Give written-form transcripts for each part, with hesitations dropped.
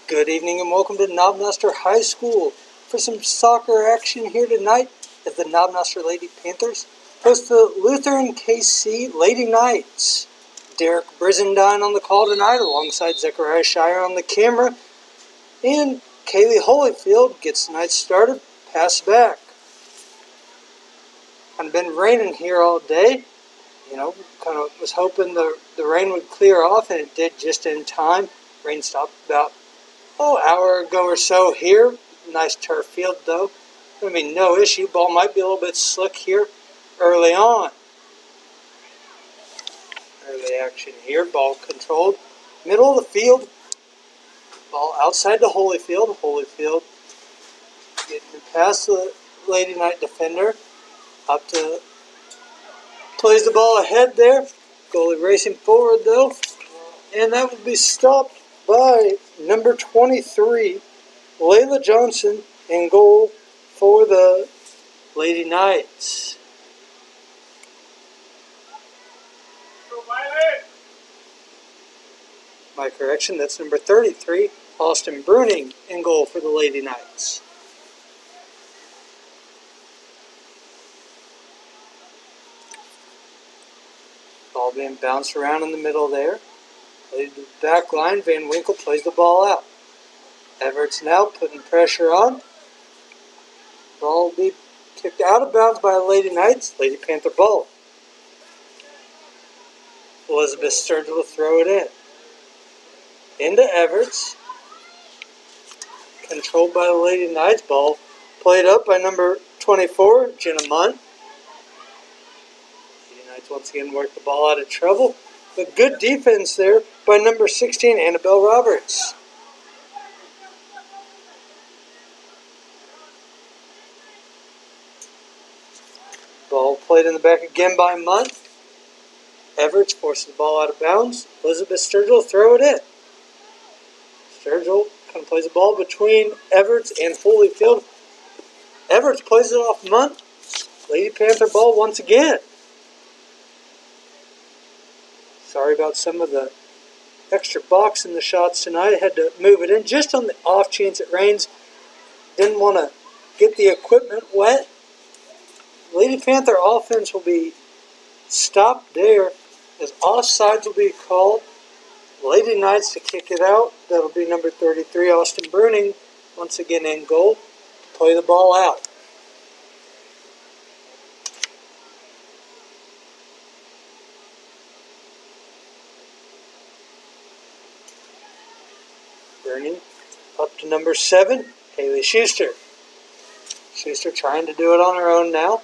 Good evening and welcome to Knob Noster High School for some soccer action here tonight as the Knob Noster Lady Panthers host the Lutheran KC Lady Knights. Derek Brizendine on the call tonight alongside Zechariah Shire on the camera, and Kaylee Holyfield gets the Knights started, pass back. Kind of been raining here all day. Kind of was hoping the rain would clear off, and it did just in time. Rain stopped about hour ago or so here. Nice turf field though. Going to be no issue. Ball might be a little bit slick here early on. Early action here. Ball controlled. Middle of the field. Ball outside to Holyfield. Holyfield getting past the Lady Knight defender. Up to... plays the ball ahead there. Goalie racing forward though. And that will be stopped by number 23, Layla Johnson, in goal for the Lady Knights. My correction, that's number 33, Austin Bruning, in goal for the Lady Knights. Ball being bounced around in the middle there. The back line, Van Winkle plays the ball out. Everett's now putting pressure on. Ball will be kicked out of bounds by the Lady Knights. Lady Panther ball. Elizabeth Sturgill will throw it in. Into Everett's. Controlled by the Lady Knights. Ball played up by number 24, Jenna Munn. Lady Knights once again work the ball out of trouble. But good defense there by number 16, Annabelle Roberts. Ball played in the back again by Munn. Everett forces the ball out of bounds. Elizabeth Sturgill throw it in. Sturgill kind of plays the ball between Everett and Holyfield. Everett plays it off Munn. Lady Panther ball once again. Sorry about some of the extra box in the shots tonight. I had to move it in just on the off chance it rains. Didn't want to get the equipment wet. Lady Panther offense will be stopped there as offsides will be called. Lady Knights to kick it out. That'll be number 33, Austin Bruning, once again in goal to play the ball out. Bruning up to number 7, Haley Schuster. Schuster trying to do it on her own now.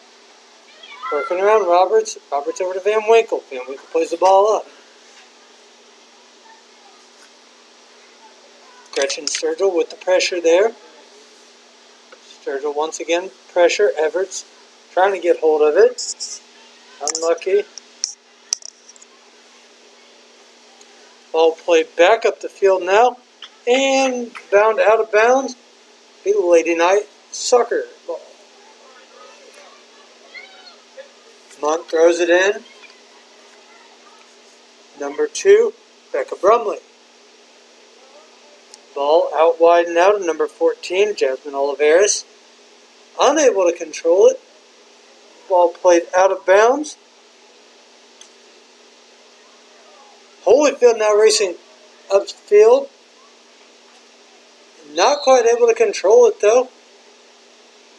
Working around Roberts. Roberts over to Van Winkle. Van Winkle plays the ball up. Gretchen Sturgill with the pressure there. Sturgill once again pressure. Everett's trying to get hold of it. Unlucky. Ball played back up the field now. And bound out of bounds. Be the Lady Knight soccer ball. Munt throws it in. Number 2, Becca Brumley. Ball out wide now to number 14, Jasmine Oliveris. Unable to control it. Ball played out of bounds. Holyfield now racing up the field. Not quite able to control it though.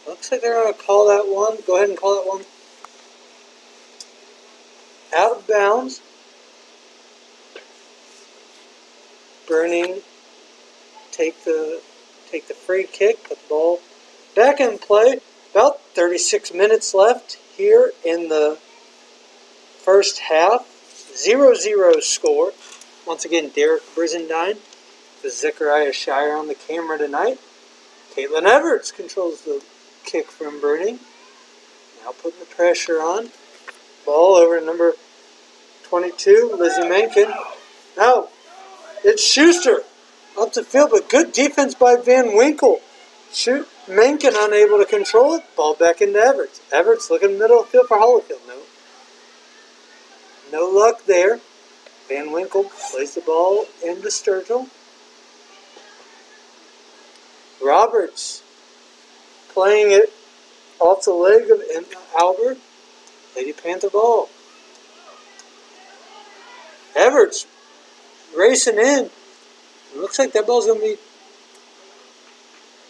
Looks like they're going to call that one. Go ahead and call that one. Out of bounds. Bruning take the free kick, put the ball back in play. About 36 minutes left here in the first half. 0-0 score. Once again, Derek Brizendine with Zechariah Shire on the camera tonight. Caitlin Everts controls the kick from Bruning. Now putting the pressure on. Ball over to number 22, Lizzie Menken. Now, it's Schuster up the field, but good defense by Van Winkle. Menken unable to control it. Ball back into Everts. Everts looking middle of the field for Holyfield. No luck there. Van Winkle plays the ball into Sturgill. Roberts playing it off the leg of Albert. Lady Panther ball. Everts racing in. It looks like that ball's going to be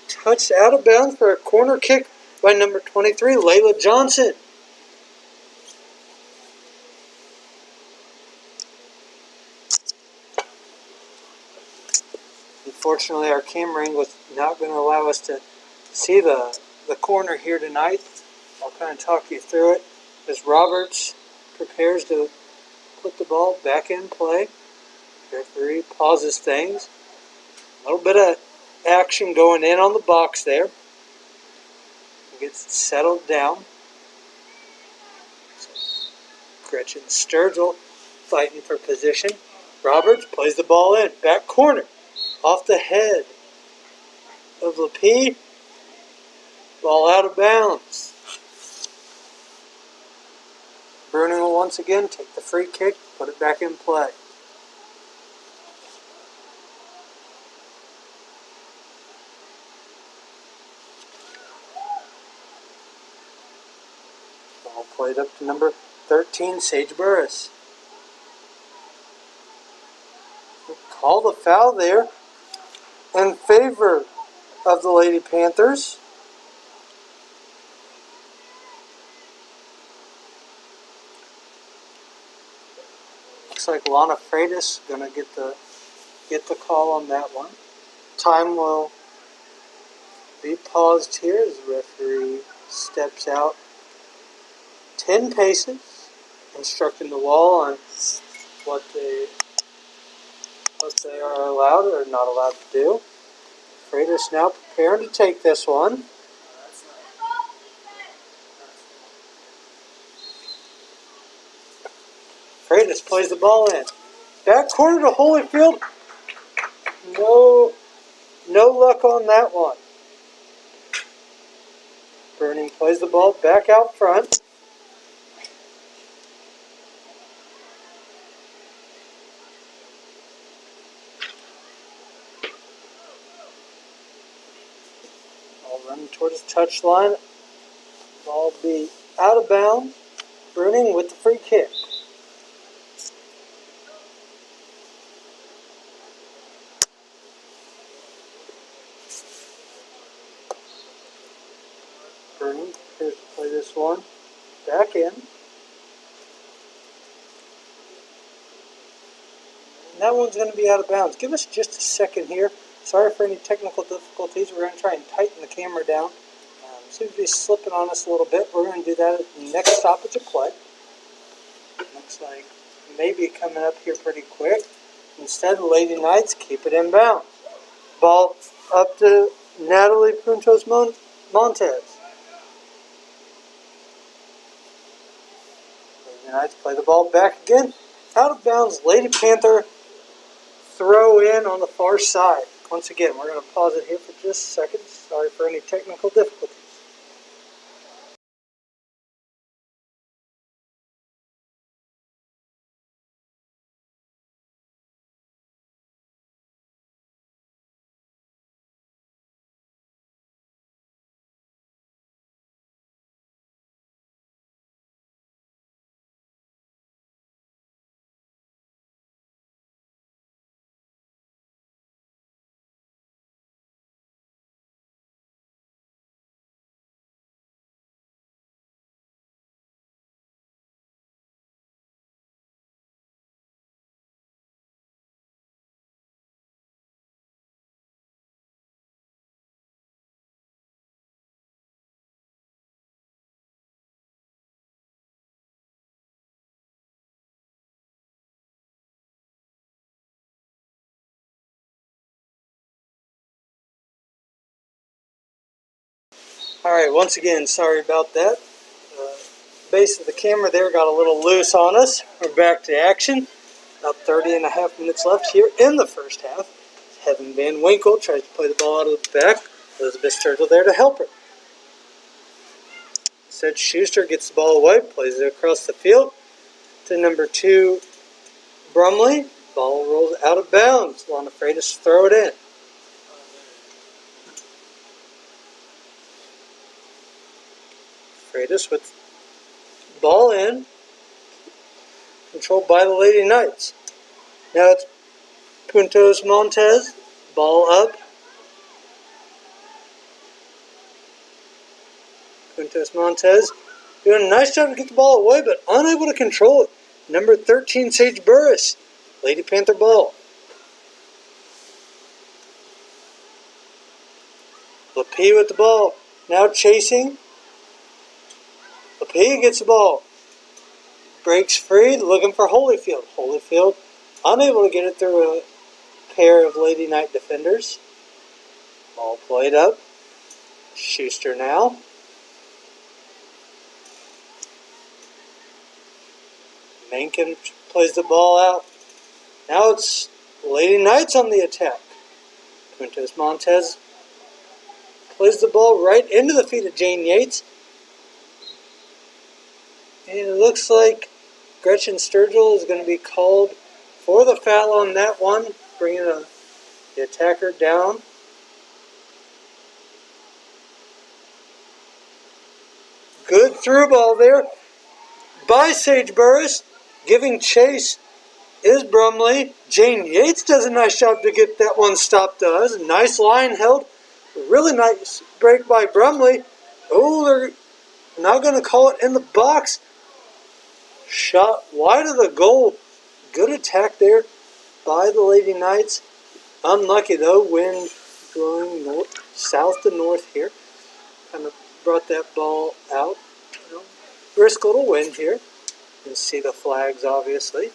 touched out of bounds for a corner kick by number 23, Layla Johnson. Unfortunately, our camera angle is not going to allow us to see the corner here tonight. I'll kind of talk you through it as Roberts prepares to put the ball back in play. Referee pauses things. A little bit of action going in on the box there. Gets it settled down. So Gretchen Sturgill fighting for position. Roberts plays the ball in. Back corner. Off the head of Lapie. Ball out of bounds. Bruning will once again take the free kick, put it back in play. Ball played up to number 13, Sage Burris. Call the foul there in favor of the Lady Panthers. Looks like Lana Freitas going to get the call on that one. Time will be paused here as the referee steps out 10 paces, instructing the wall on what they are allowed or not allowed to do. Freitas now preparing to take this one. Freitas plays the ball in. Back corner to Holyfield. No luck on that one. Burning plays the ball back out front. Ball running towards the touchline. Ball be out of bounds. Burning with the free kick. Burning appears to play this one back in. And that one's going to be out of bounds. Give us just a second here. Sorry for any technical difficulties. We're going to try and tighten the camera down. Seems to be slipping on us a little bit. We're going to do that at the next stoppage of play. Looks like maybe coming up here pretty quick. Instead, the Lady Knights keep it in bounds. Ball up to Natalie Puntos Montez. Lady Knights play the ball back again. Out of bounds, Lady Panther throw in on the far side. Once again, we're going to pause it here for just a second. Sorry for any technical difficulties. Alright, once again, sorry about that. Base of the camera there got a little loose on us. We're back to action. About 30.5 minutes left here in the first half. Heaven Van Winkle tries to play the ball out of the back. Elizabeth Sturgill there to help her. Said Schuster gets the ball away, plays it across the field to number 2, Brumley. Ball rolls out of bounds. Lana Freitas throw it in. Freitas with ball in, controlled by the Lady Knights. Now it's Puntos Montez, ball up. Puntos Montez doing a nice job to get the ball away, but unable to control it. Number 13, Sage Burris, Lady Panther ball. Lapie with the ball, now chasing. Lapie gets the ball, breaks free, looking for Holyfield. Holyfield unable to get it through a pair of Lady Knight defenders. Ball played up. Schuster now. Mencken plays the ball out. Now it's Lady Knights on the attack. Puntos Montez plays the ball right into the feet of Jane Yates. And it looks like Gretchen Sturgill is going to be called for the foul on that one, bringing the attacker down. Good through ball there by Sage Burris. Giving chase is Brumley. Jane Yates does a nice job to get that one stopped. Nice line held. Really nice break by Brumley. Oh, they're now going to call it in the box. Shot wide of the goal. Good attack there by the Lady Knights. Unlucky though, wind blowing south to north here. Kind of brought that ball out. Brisk little wind here. You can see the flags obviously.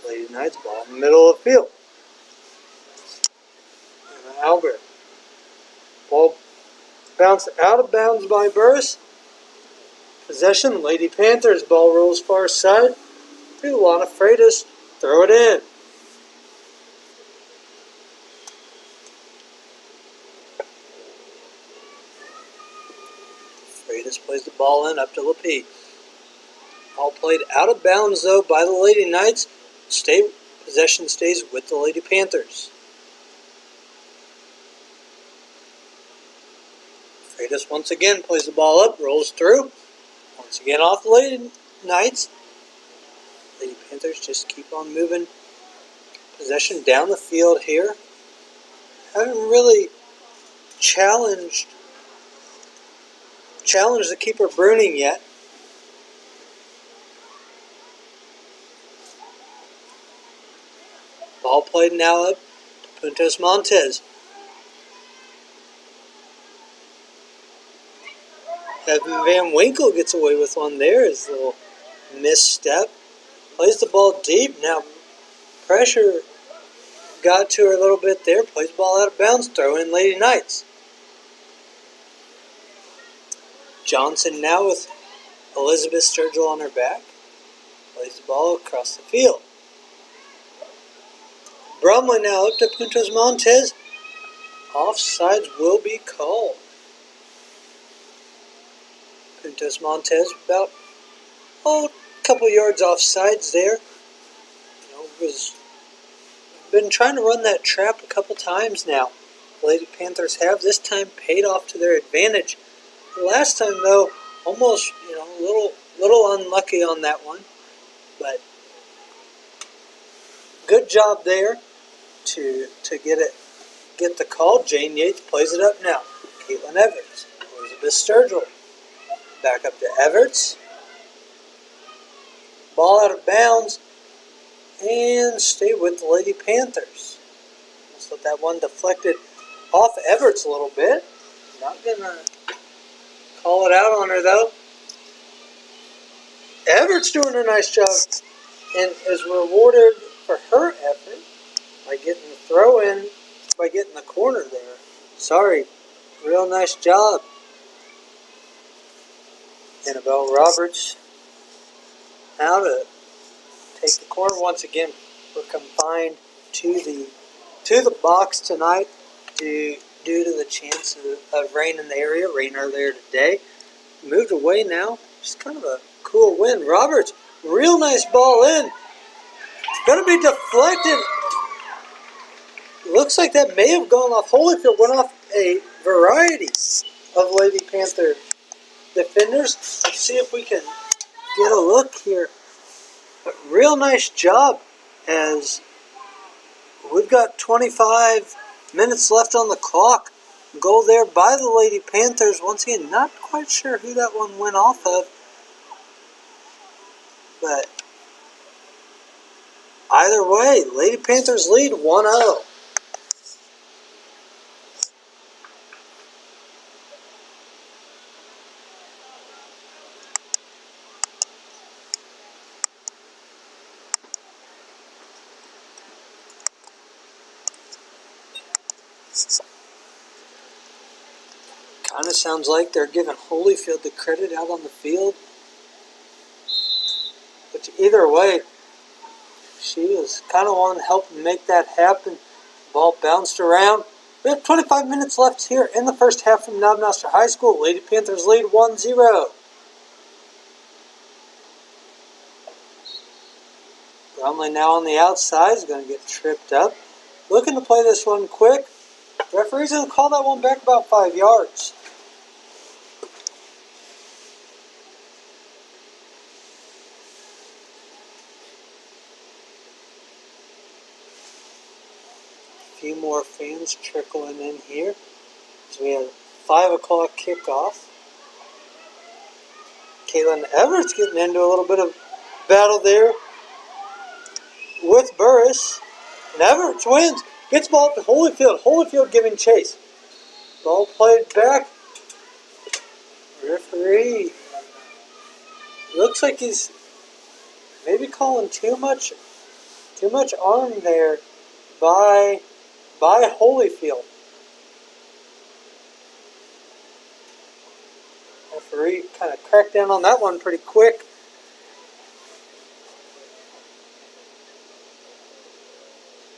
Lady Knights ball in the middle of the field. And Albert. Ball bounced out of bounds by Burris. Possession, Lady Panthers. Ball rolls far side to Lana Freitas. Throw it in. Freitas plays the ball in up to Lapie. Ball played out of bounds though by the Lady Knights. Possession stays with the Lady Panthers. Freitas once again plays the ball up, rolls through. Once again off the Lady Knights. Lady Panthers just keep on moving possession down the field here. Haven't really challenged the keeper Bruning yet. Ball played now up to Puntos Montez. Evan Van Winkle gets away with one there. His little misstep. Plays the ball deep. Now pressure got to her a little bit there. Plays the ball out of bounds. Throw in Lady Knights. Johnson now with Elizabeth Sturgill on her back. Plays the ball across the field. Brumley now up to Puntos Montez. Offsides will be called. Puntos Montez about a couple yards offsides there. Been trying to run that trap a couple times now. The Lady Panthers have this time paid off to their advantage. The last time though, almost a little unlucky on that one, but good job there to get the call. Jane Yates plays it up now. Caitlin Everts, Elizabeth Sturgill. Back up to Everts. Ball out of bounds. And stay with the Lady Panthers. Let's let that one deflected off Everts a little bit. Not going to call it out on her though. Everts doing a nice job and is rewarded for her effort by getting the throw in, by getting the corner there. Sorry. Real nice job. Annabelle Roberts now to take the corner once again. We're confined to the box tonight due to the chance of rain in the area. Rain earlier today. Moved away now. Just kind of a cool win. Roberts, real nice ball in. Going to be deflected. looks like that may have gone off. Holyfield went off a variety of Lady Panther defenders. Let's see if we can get a look here. But real nice job, as we've got 25 minutes left on the clock. Goal there by the Lady Panthers. Once again, not quite sure who that one went off of. But either way, Lady Panthers lead 1-0. Kind of sounds like they're giving Holyfield the credit out on the field. But either way, she was kind of one helping make that happen. Ball bounced around. We have 25 minutes left here in the first half from Knob Noster High School. Lady Panthers lead 1-0. Bromley now on the outside is going to get tripped up. Looking to play this one quick. Referee's going to call that one back about 5 yards. A few more fans trickling in here as we have 5 o'clock kickoff. Caitlin Everett's getting into a little bit of battle there with Burris. And Everett wins. Gets ball up to Holyfield. Holyfield giving chase. Ball played back. Referee looks like he's maybe calling too much arm there by Holyfield. Referee kind of cracked down on that one pretty quick.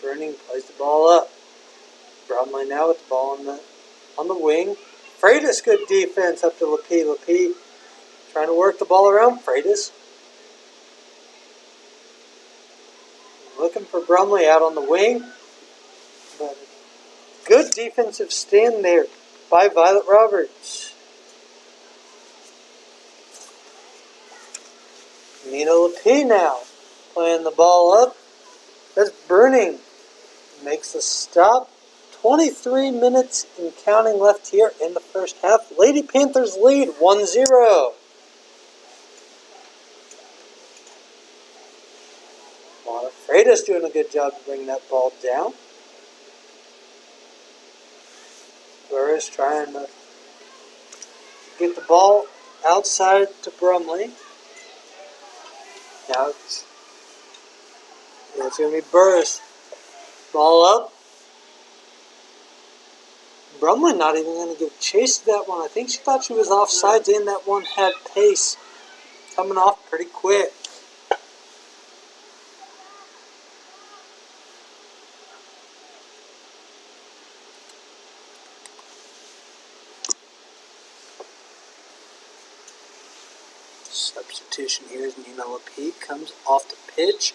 Burning plays the ball up. Bromley now with the ball on the wing. Freitas, good defense up to Lapie. Lapie trying to work the ball around Freitas. Looking for Bromley out on the wing. But good defensive stand there by Violet Roberts. Nina Lapie now playing the ball up. That's Burning. Makes the stop. 23 minutes and counting left here in the first half. Lady Panthers lead 1-0. Freitas doing a good job to bring that ball down. Burris trying to get the ball outside to Brumley. Now it's going to be Burris. Ball up. Brumley not even going to give chase to that one. I think she thought she was offsides, and that one had pace. Coming off pretty quick. Substitution here is Nina Lapie. Comes off the pitch.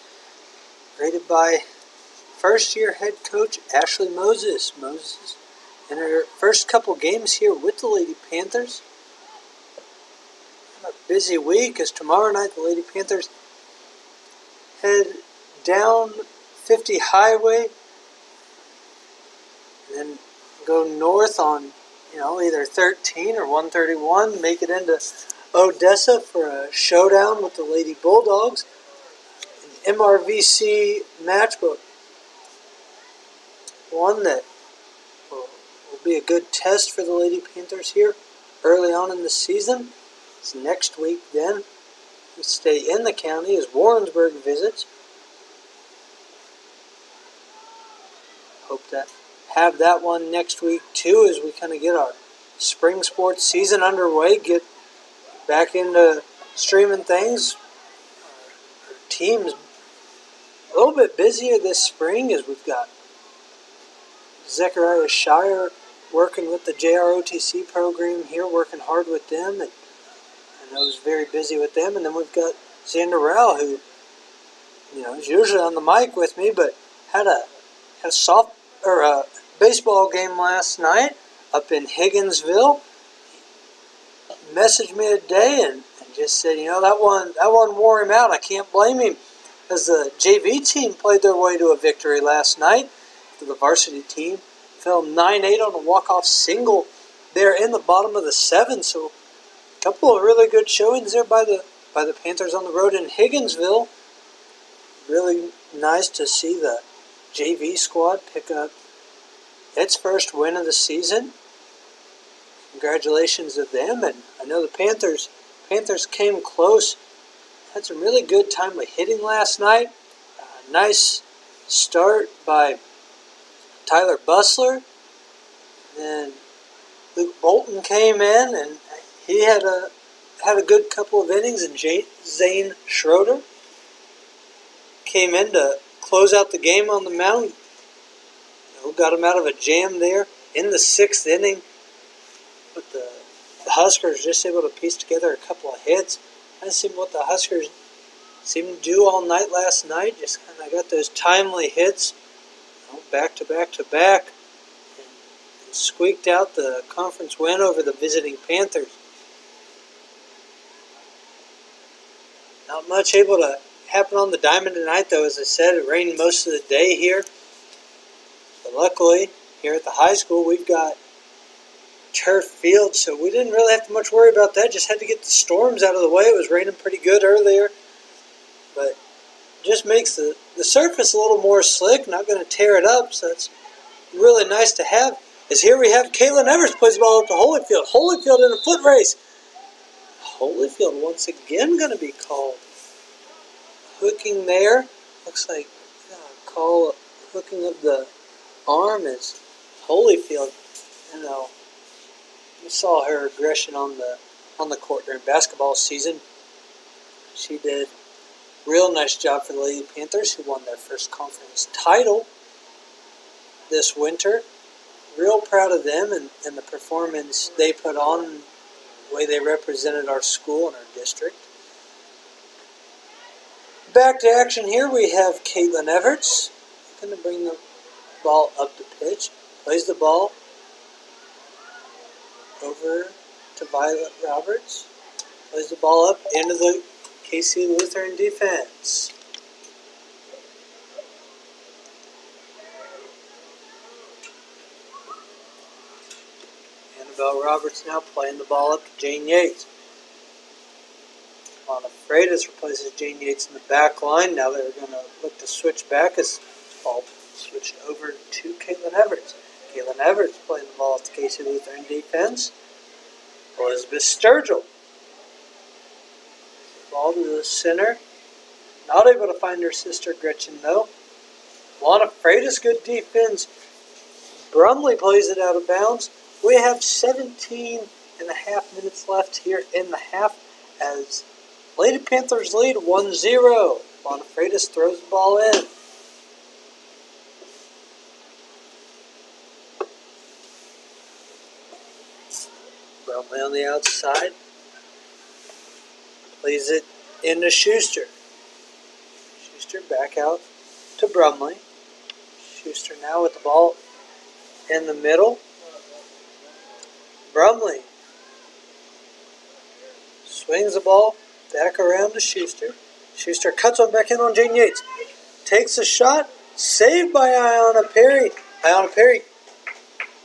Rated by first-year head coach Ashley Moses. Moses in her first couple games here with the Lady Panthers. A busy week as tomorrow night the Lady Panthers head down 50 Highway and then go north on either 13 or 131, make it into Odessa for a showdown with the Lady Bulldogs. An MRVC match, but one that will be a good test for the Lady Panthers here early on in the season. It's next week then. We stay in the county as Warrensburg visits. Hope to have that one next week too as we kind of get our spring sports season underway, get back into streaming things. Our team's a little bit busier this spring as we've got Zechariah Shire working with the JROTC program here, working hard with them, and I know he's very busy with them. And then we've got Xander Rao, who is usually on the mic with me, but had a soft baseball game last night up in Higginsville. Messaged me today and just said, that one wore him out. I can't blame him, as the JV team played their way to a victory last night. The varsity team fell 9-8 on a walk-off single there in the bottom of the 7th. So a couple of really good showings there by the Panthers on the road in Higginsville. Really nice to see the JV squad pick up its first win of the season. Congratulations to them, and I know the Panthers came close. Had some really good timely hitting last night. Nice start by Tyler Bussler. Then Luke Bolton came in, and he had a good couple of innings, and Zane Schroeder came in to close out the game on the mound. Got him out of a jam there in the 6th inning. But the Huskers just able to piece together a couple of hits. Kind of seen what the Huskers seemed to do all night last night. Just kind of got those timely hits, back to back to back, and squeaked out the conference win over the visiting Panthers. Not much able to happen on the diamond tonight, though. As I said, it rained most of the day here. But luckily, here at the high school, we've got turf field, so we didn't really have to much worry about that. Just had to get the storms out of the way. It was raining pretty good earlier, but just makes the surface a little more slick. Not going to tear it up, so it's really nice to have. As here we have Caitlin Evers plays the ball up to Holyfield. Holyfield in a foot race. Holyfield once again going to be called. Hooking there. Looks like call hooking of the arm is Holyfield. We saw her aggression on the court during basketball season. She did a real nice job for the Lady Panthers, who won their first conference title this winter. Real proud of them and the performance they put on, the way they represented our school and our district. Back to action here, we have Caitlin Everts. Going to bring the ball up the pitch. Plays the ball over to Violet Roberts. Plays the ball up into the KC Lutheran defense. Annabelle Roberts now playing the ball up to Jane Yates. Lana Freitas replaces Jane Yates in the back line. Now they're going to look to switch back as the ball switched over to Caitlin Everts. Caitlin Everts playing the ball at the KC Lutheran defense. Elizabeth Sturgill. Ball to the center. Not able to find her sister Gretchen though. Lana Freitas, good defense. Brumley plays it out of bounds. We have 17 and a half minutes left here in the half as Lady Panthers lead 1-0. Lana Freitas throws the ball in. Brumley on the outside. Plays it into Schuster. Schuster back out to Brumley. Schuster now with the ball in the middle. Brumley swings the ball back around to Schuster. Schuster cuts one back in on Jane Yates. Takes a shot. Saved by Ayanna Perry. Ayanna Perry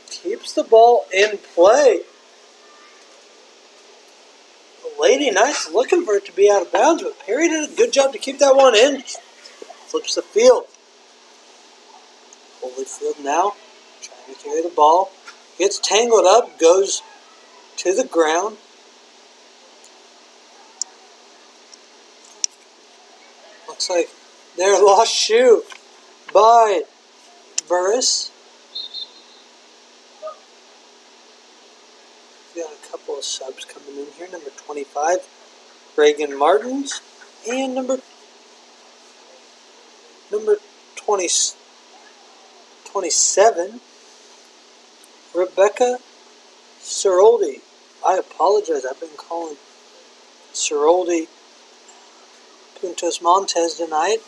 keeps the ball in play. The Lady Knights looking for it to be out of bounds, but Perry did a good job to keep that one in. Flips the field. Holyfield now trying to carry the ball. Gets tangled up, goes to the ground. Looks like their lost shoe by Burris. We got a couple of subs coming in here. Number 25, Reagan Martins, and number 27, Rebecca Ceroldi. I apologize. I've been calling Ceroldi Puntos Montes tonight.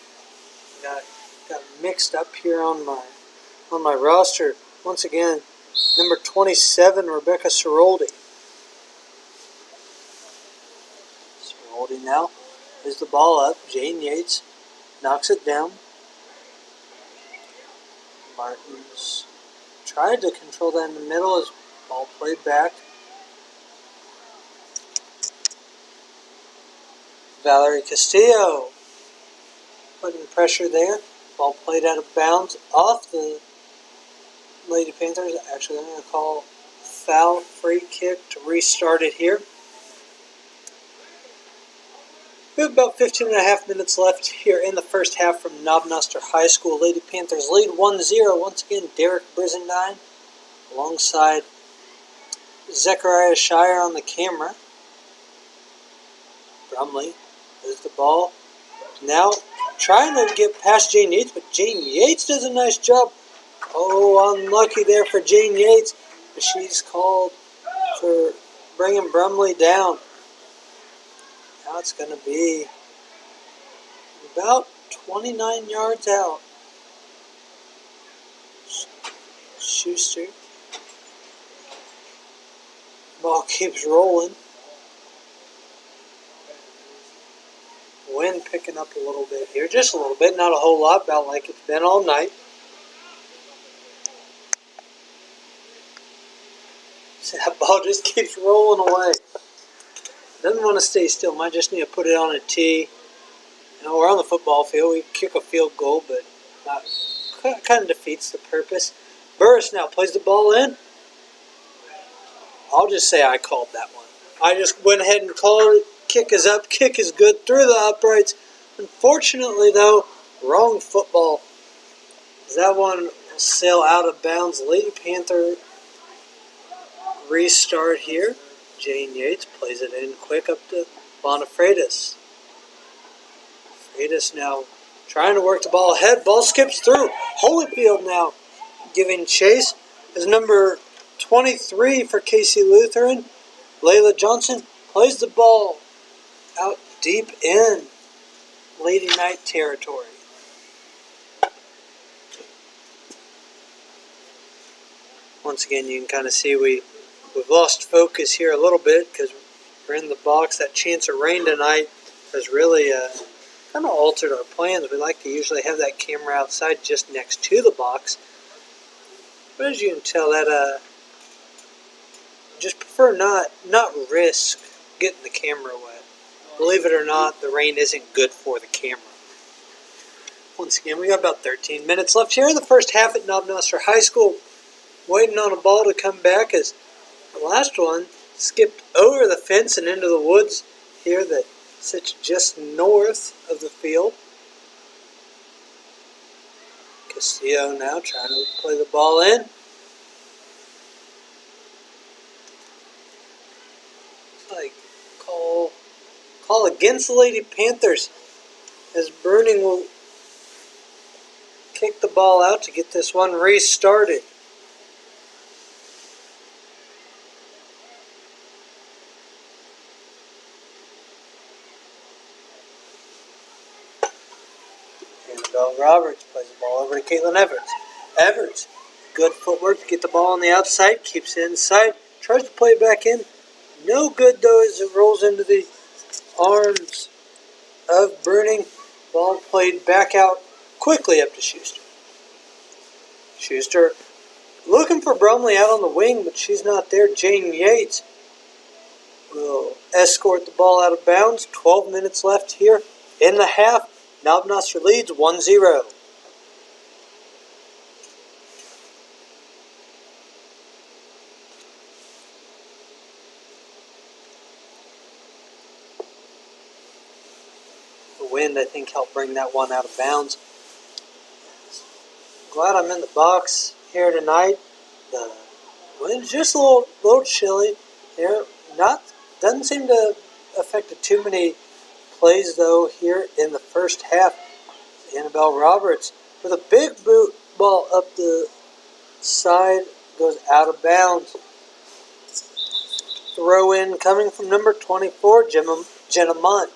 Got mixed up here on my on my roster. Once again, number 27, Rebecca Ceroldi. Ceroldi now is the ball up. Jane Yates knocks it down. Martins tried to control that in the middle as ball played back. Valerie Castillo putting pressure there. Ball played out of bounds off the Lady Panthers. Actually, I'm going to call foul, free kick to restart it here. We have about 15 and a half minutes left here in the first half from Knob Noster High School. Lady Panthers lead 1-0. Once again, Derek Brizendine alongside Zechariah Shire on the camera. Brumley is the ball. Now trying to get past Jane Yates, but Jane Yates does a nice job. Oh, unlucky there for Jane Yates. But she's called for bringing Brumley down. Now it's going to be about 29 yards out. Schuster. Ball keeps rolling. Wind picking up a little bit here. Just a little bit, not a whole lot, about like it's been all night. So that ball just keeps rolling away. Doesn't want to stay still. Might just need to put it on a tee. You know, we're on the football field. We kick a field goal, but kind of defeats the purpose. Burris now plays the ball in. I'll just say I called that one. I just went ahead and called it. Kick is up. Kick is good through the uprights. Unfortunately, though, wrong football. That one will sail out of bounds. Lady Panther restart here. Jane Yates plays it in quick up to Bonifreitas. Freitas now trying to work the ball ahead. Ball skips through. Holyfield now giving chase. Is number 23 for Casey Lutheran. Layla Johnson plays the ball out deep in Lady Knight territory. Once again, you can kind of see we've lost focus here a little bit because we're in the box. That chance of rain tonight has really kind of altered our plans. We like to usually have that camera outside just next to the box. But as you can tell, that just prefer not risk getting the camera wet. Believe it or not, the rain isn't good for the camera. Once again, we got about 13 minutes left here in the first half at Knob Noster High School. Waiting on a ball to come back as the last one skipped over the fence and into the woods here that sits just north of the field. Castillo now trying to play the ball in. Like call against the Lady Panthers as Burning will kick the ball out to get this one restarted. Annabelle Roberts plays the ball over to Caitlin Everts. Everts, good footwork to get the ball on the outside, keeps it inside, tries to play it back in. No good though as it rolls into the arms of Burning. Ball played back out quickly up to Schuster. Schuster looking for Brumley out on the wing, but she's not there. Jane Yates will escort the ball out of bounds. 12 minutes left here in the half. Knob Noster leads 1-0. The wind, I think, helped bring that one out of bounds. Glad I'm in the box here tonight. The wind's just a little chilly here. Doesn't seem to affect too many plays though here in the first half. Annabelle Roberts with a big boot ball up the side, goes out of bounds. Throw in coming from number 24, Jenna Munt.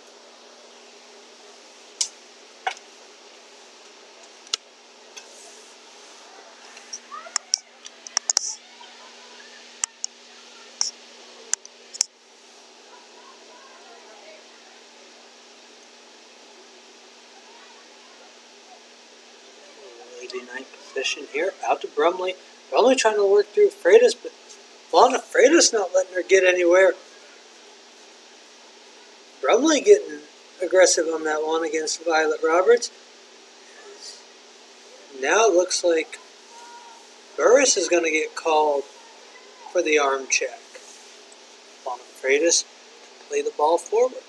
Lady Knight position here. Out to Brumley. Brumley trying to work through Freitas, but Freitas not letting her get anywhere. Brumley getting aggressive on that one against Violet Roberts. Now it looks like Burris is going to get called for the arm check. Freitas to play the ball forward.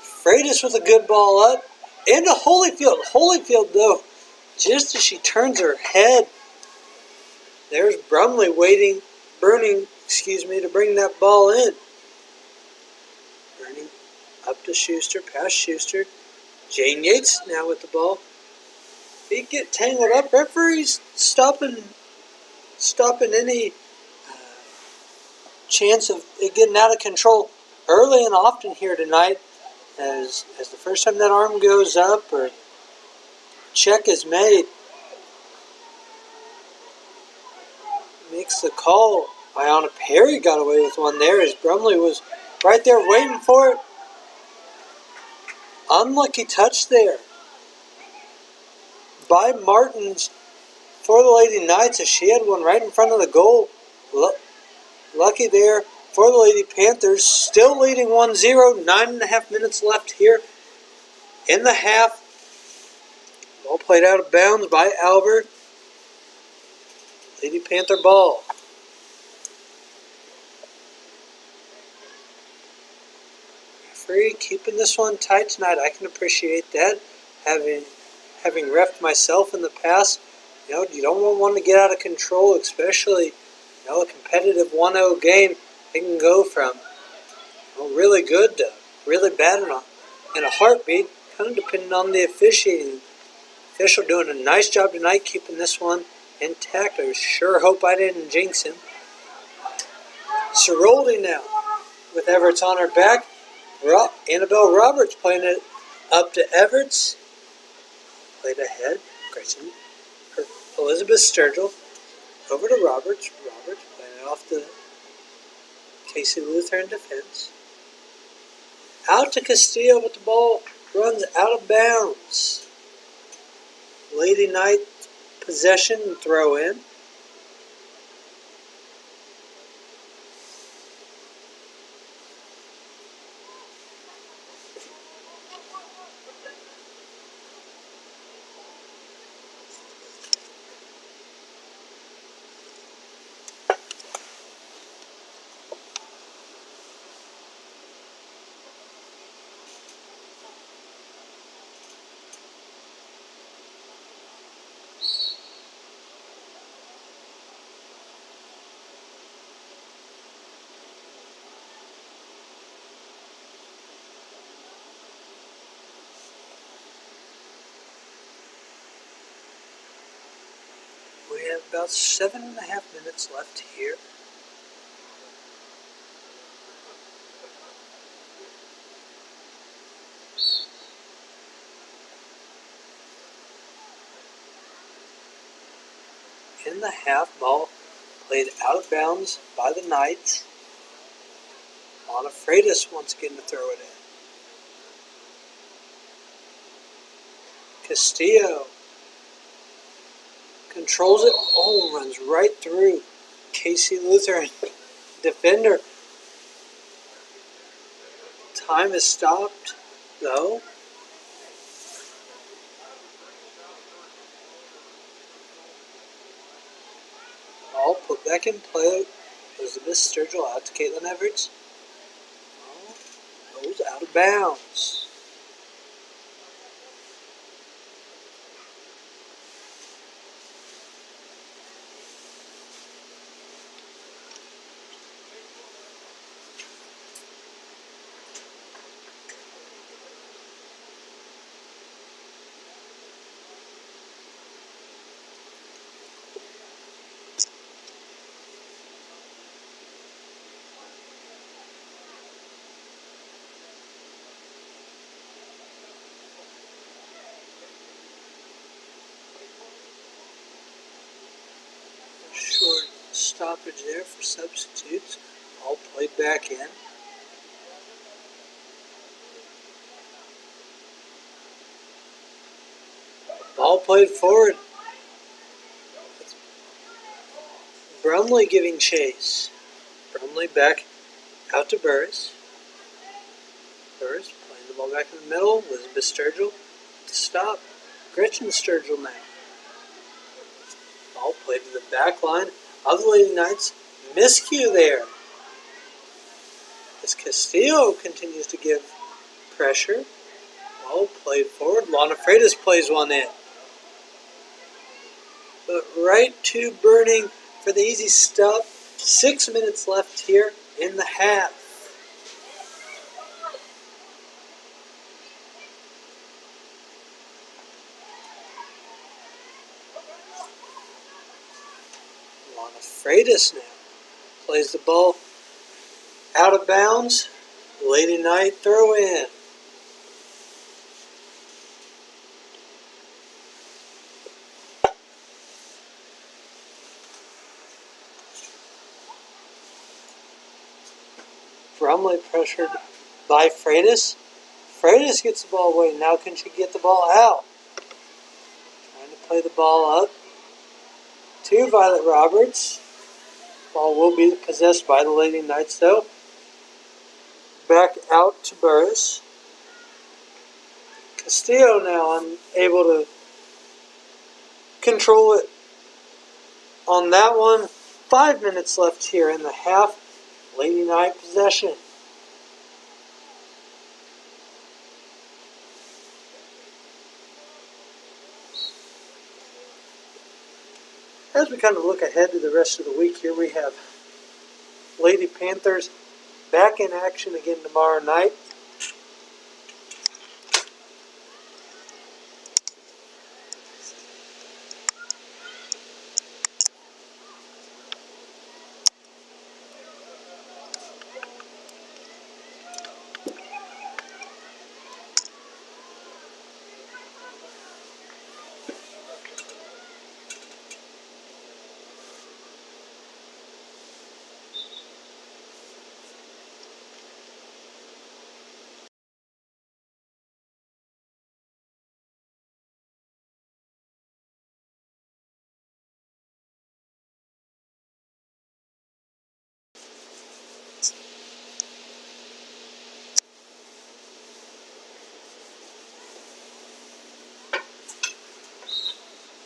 Freitas with a good ball up. Into Holyfield. Holyfield, though, just as she turns her head, there's Brumley Burning, to bring that ball in. Burning up to Schuster, past Schuster. Jane Yates now with the ball. Feet get tangled up. Referee's stopping any chance of it getting out of control early and often here tonight. As the first time that arm goes up or check is made, makes the call. Iona Perry got away with one there as Brumley was right there waiting for it. Unlucky touch there by Martins for the Lady Knights as she had one right in front of the goal. Lucky there for the Lady Panthers, still leading 1-0, 9.5 minutes left here in the half. Ball played out of bounds by Albert. Lady Panther ball. Referee keeping this one tight tonight. I can appreciate that. Having reffed myself in the past, you don't want one to get out of control, especially a competitive 1-0 game. It can go from really good to really bad in a heartbeat, kind of depending on the officiating. Official doing a nice job tonight keeping this one intact. I sure hope I didn't jinx him. Ceroldi now with Everts on her back. Annabelle Roberts playing it up to Everts. Played ahead. Grayson. Elizabeth Sturgill over to Roberts. Roberts playing it off the Casey Lutheran defense. Out to Castillo, but the ball runs out of bounds. Lady Knight possession and throw in. We have about 7.5 minutes left here. In the half, ball played out of bounds by the Knights. Anna Freitas once again to throw it in. Castillo controls it. Runs right through Casey Lutheran defender. Time is stopped, though. Ball put back in play. Elizabeth Sturgill out to Caitlin Everts. Ball goes out of bounds. Short stoppage there for substitutes. All played back in. played forward. Brumley giving chase. Brumley back out to Burris. Burris playing the ball back in the middle. Elizabeth Sturgill to stop. Gretchen Sturgill now. Ball played to the back line of the Lady Knights. Miscue there. As Castillo continues to give pressure. Ball played forward. Lana Freitas plays one in. But right to Burning for the easy stop. 6 minutes left here in the half. Lana Freitas now plays the ball out of bounds. Lady Knight throw in. Brumley pressured by Freitas. Freitas gets the ball away. Now can she get the ball out? Trying to play the ball up to Violet Roberts. Ball will be possessed by the Lady Knights though. Back out to Burris. Castillo now unable to control it on that one. 5 minutes left here in the half. Lady Knight possession. As we kind of look ahead to the rest of the week here, we have Lady Panthers back in action again tomorrow night.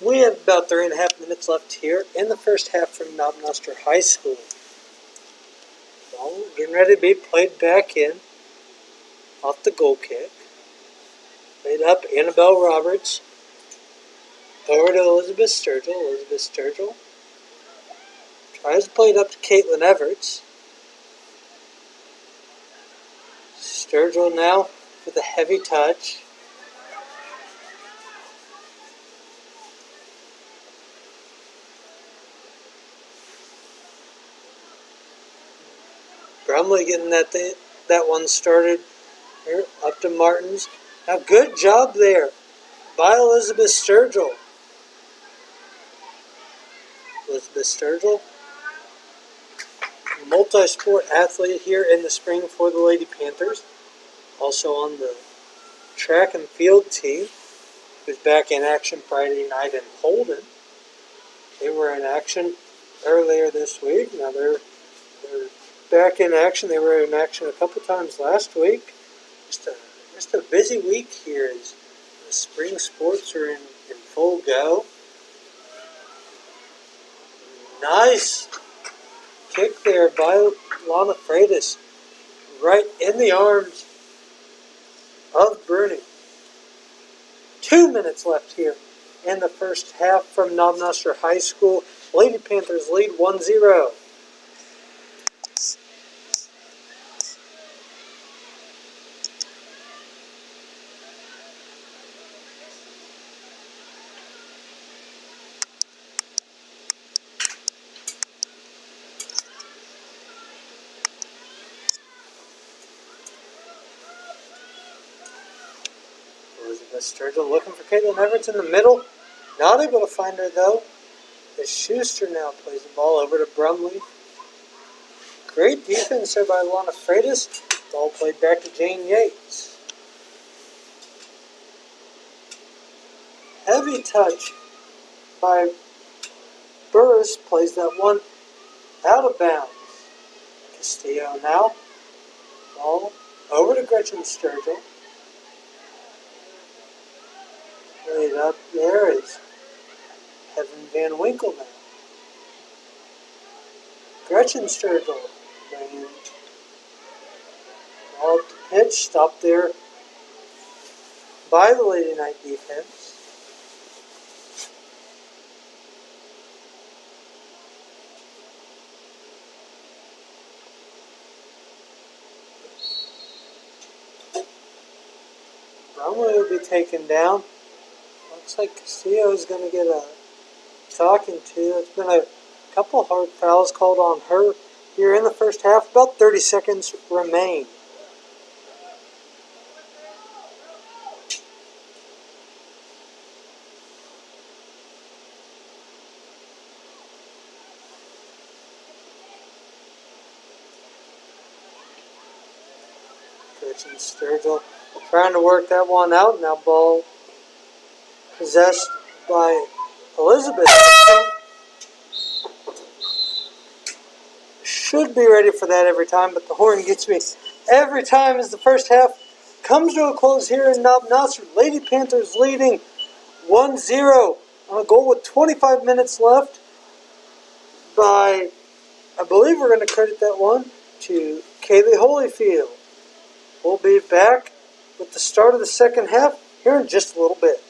We have about 3.5 minutes left here in the first half from Knob Noster High School. Ball getting ready to be played back in off the goal kick. Played up, Annabelle Roberts. Over to Elizabeth Sturgill. Elizabeth Sturgill tries to play it up to Caitlin Everts. Sturgill now with a heavy touch. Brumley getting that one started here up to Martins. Now good job there by Elizabeth Sturgill. Elizabeth Sturgill, multi-sport athlete here in the spring for the Lady Panthers. Also on the track and field team. Was back in action Friday night in Holden. They were in action earlier this week. Now they're back in action. They were in action a couple times last week. Just a busy week here as the spring sports are in full go. Nice kick there by Lana Freitas. Right in the arms of Bruni. 2 minutes left here in the first half from Knob Noster High School. Lady Panthers lead 1-0. Elizabeth Sturgill looking for Caitlin Everts in the middle. Not able to find her though. As Schuster now plays the ball over to Brumley. Great defense there by Lana Freitas. Ball played back to Jane Yates. Heavy touch by Burris, plays that one out of bounds. Castillo now. Ball over to Gretchen Sturgill. Laid up there is Evan Van Winkle now. Gretchen Sturgill bringing ball up to pitch, stopped there by the Lady Knight defense. Brumley will be taken down. Looks like Castillo is going to get a talking to. It's been a couple hard fouls called on her here in the first half. About 30 seconds remain. Gretchen Sturgill trying to work that one out. Now ball possessed by Elizabeth. Should be ready for that every time, but the horn gets me every time as the first half comes to a close here in Knob Noster. Lady Panthers leading 1-0 on a goal with 25 minutes left by, I believe we're going to credit that one to Kaylee Holyfield. We'll be back with the start of the second half here in just a little bit.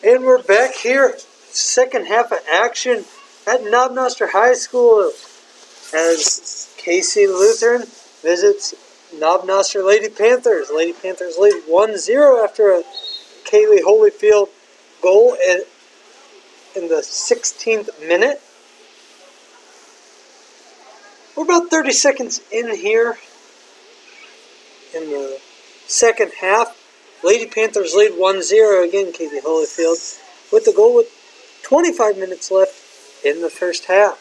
And we're back here, second half of action at Knob Noster High School as KC Lutheran visits Knob Noster Lady Panthers. Lady Panthers lead 1-0 after a Kaylee Holyfield goal in the 16th minute. We're about 30 seconds in here in the second half. Lady Panthers lead 1-0 again, Kaylee Holyfield with the goal with 25 minutes left in the first half.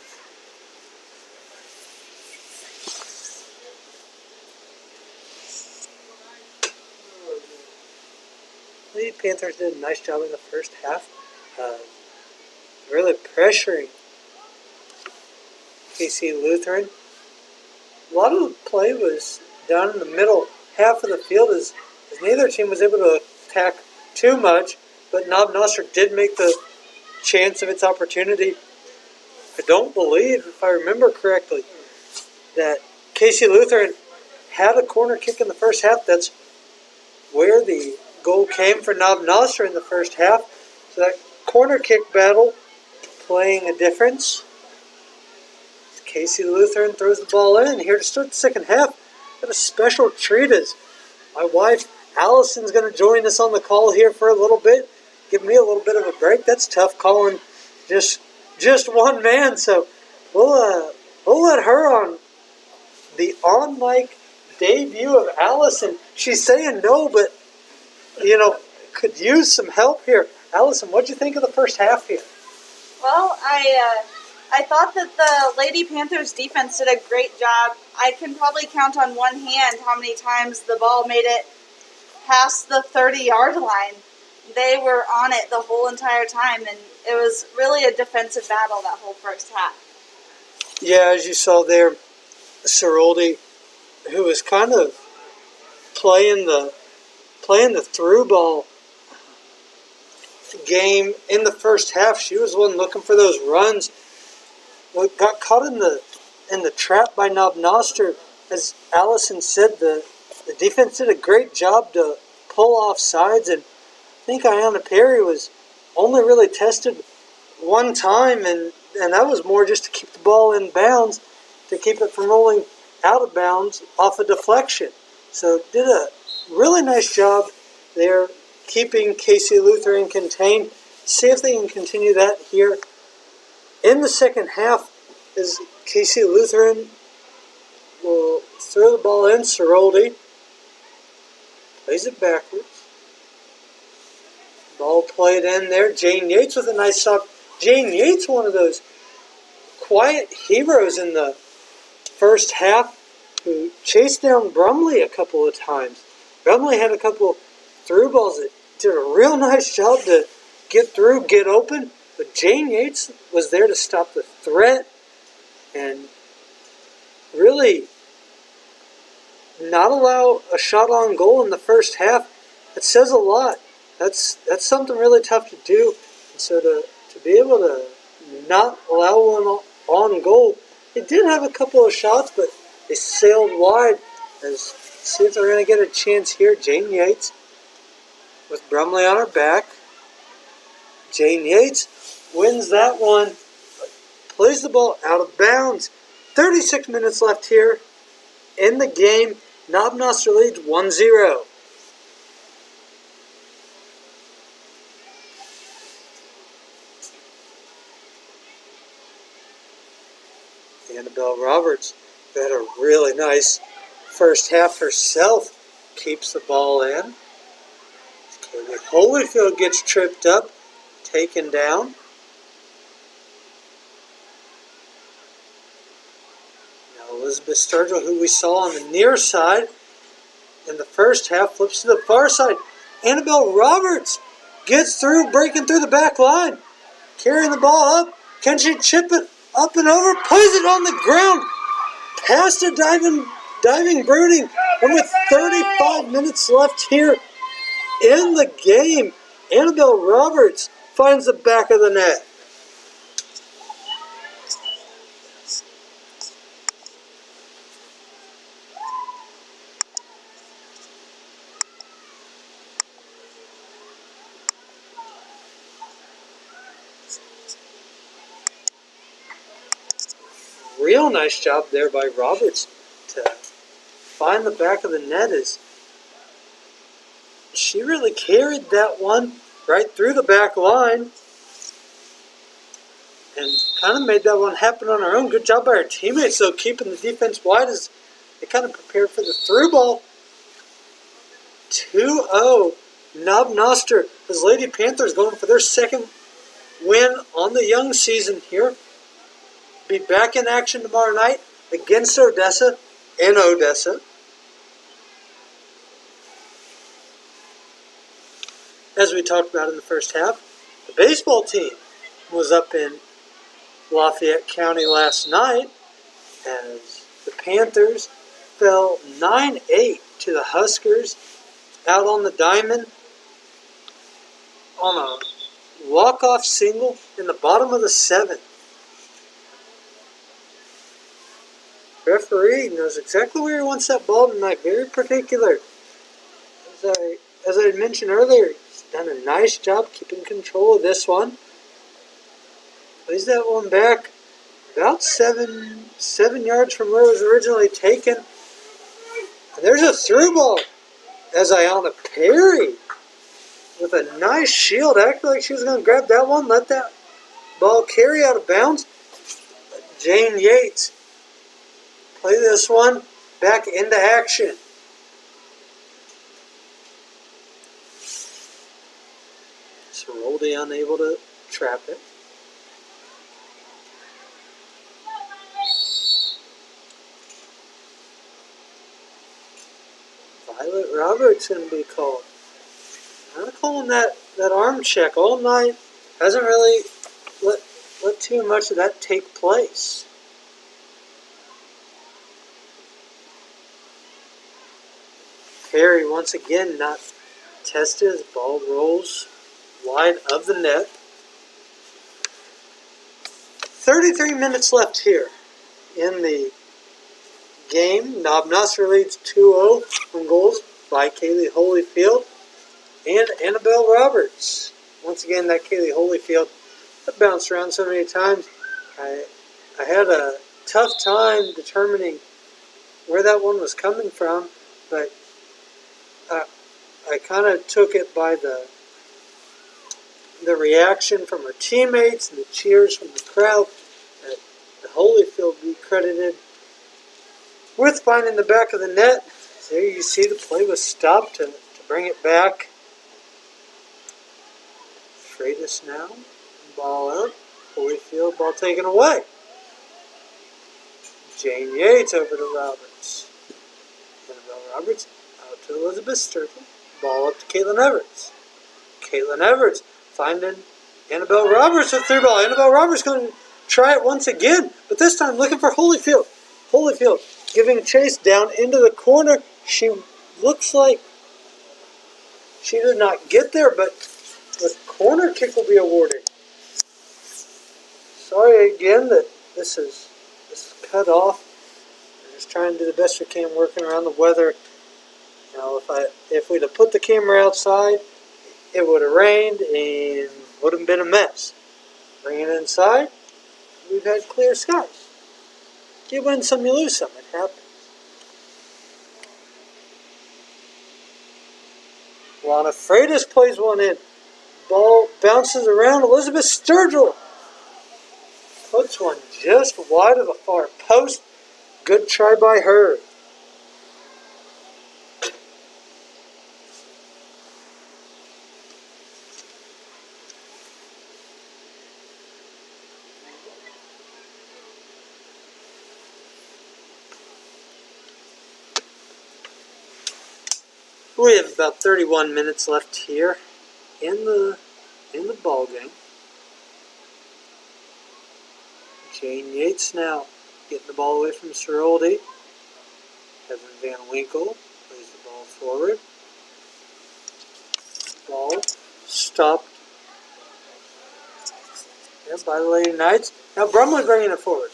Lady Panthers did a nice job in the first half, really pressuring KC Lutheran. A lot of the play was down in the middle half of the field as neither team was able to attack too much, but Knob Noster did make the chance of its opportunity. I don't believe, if I remember correctly, that KC Lutheran had a corner kick in the first half. That's where the goal came for Knob Noster in the first half. So that corner kick battle playing a difference. KC Lutheran throws the ball in. Here to start the second half, got a special treat as my wife Allison's going to join us on the call here for a little bit. Give me a little bit of a break. That's tough calling just one man. So we'll let her on the on-mic debut of Allison. She's saying no, but could use some help here. Allison, what'd you think of the first half here? Well, I thought that the Lady Panthers defense did a great job. I can probably count on one hand how many times the ball made it past the 30-yard line. They were on it the whole entire time, and it was really a defensive battle that whole first half. Yeah, as you saw there, Ceroldi, who was kind of playing the through ball game in the first half. She was the one looking for those runs. Got caught in the trap by Knob Noster. As Allison said, the defense did a great job to pull off sides, and I think Ayanna Perry was only really tested one time, and that was more just to keep the ball in bounds, to keep it from rolling out of bounds off a deflection. So did a really nice job there keeping KC Lutheran contained. See if they can continue that here in the second half as KC Lutheran will throw the ball in. Ceroldi plays it backwards. Ball played in there. Jane Yates with a nice stop. Jane Yates, one of those quiet heroes in the first half, who chased down Brumley a couple of times. Brumley had a couple through balls that did a real nice job to get through, get open. But Jane Yates was there to stop the threat and really not allow a shot on goal in the first half. It says a lot. That's something really tough to do. And so to be able to not allow one on goal, they did have a couple of shots, but they sailed wide. See if they're going to get a chance here. Jane Yates with Brumley on her back. Jane Yates wins that one. Plays the ball out of bounds. 36 minutes left here in the game. Knob Noster leads 1-0. Annabelle Roberts, who had a really nice first half herself, keeps the ball in. Holyfield gets tripped up, taken down. Now Elizabeth Sturgill, who we saw on the near side in the first half, flips to the far side. Annabelle Roberts gets through, breaking through the back line, carrying the ball up. Can she chip it up and over? Plays it on the ground, past a diving brooding, and with 35 minutes left here in the game, Annabelle Roberts finds the back of the net. real nice job there by Roberts to find the back of the net. As she really carried that one right through the back line and kind of made that one happen on her own. Good job by her teammates, though, keeping the defense wide as they kind of prepared for the through ball. 2-0. Knob Noster, as Lady Panthers going for their second win on the young season here. Be back in action tomorrow night against Odessa in Odessa. As we talked about in the first half, the baseball team was up in Lafayette County last night as the Panthers fell 9-8 to the Huskers out on the diamond on a walk-off single in the bottom of the seventh. Referee knows exactly where he wants that ball tonight. Very particular. As I had mentioned earlier, he's done a nice job keeping control of this one. Plays that one back about seven yards from where it was originally taken. And there's a through ball as Ayanna Perry with a nice shield. Acted like she was going to grab that one, let that ball carry out of bounds. But Jane Yates play this one back into action. Ceroldi unable to trap it. Violet Roberts going to be called. I'm calling that arm check all night. Hasn't really let too much of that take place. Perry once again not tested as ball rolls wide of the net. 33 minutes left here in the game. Knob Noster leads 2-0 on goals by Kaylee Holyfield and Annabelle Roberts. Once again, that Kaylee Holyfield that bounced around so many times. I had a tough time determining where that one was coming from, but I kind of took it by the reaction from her teammates and the cheers from the crowd. The Holyfield be credited with finding the back of the net. There you see the play was stopped to bring it back. Freitas now. Ball out. Holyfield, ball taken away. Jane Yates over to Roberts. Annabelle Roberts out to Elizabeth Sturgeon. Ball up to Caitlin Everts. Caitlin Everts finding Annabelle Roberts with through ball. Annabelle Roberts going to try it once again, but this time looking for Holyfield. Holyfield giving chase down into the corner. She looks like she did not get there, but the corner kick will be awarded. Sorry again that this is cut off. I'm just trying to do the best we can working around the weather. You know, if we'd have put the camera outside, it would have rained and would have been a mess. Bring it inside, we've had clear skies. You win some, you lose some. It happens. Lana Freitas plays one in. Ball bounces around. Elizabeth Sturgill puts one just wide of the far post. Good try by her. We have about 31 minutes left here in the ball game. Jane Yates now getting the ball away from Ceroldi. Evan Van Winkle plays the ball forward. Ball stopped there by the Lady Knights. Now Brumley bringing it forward.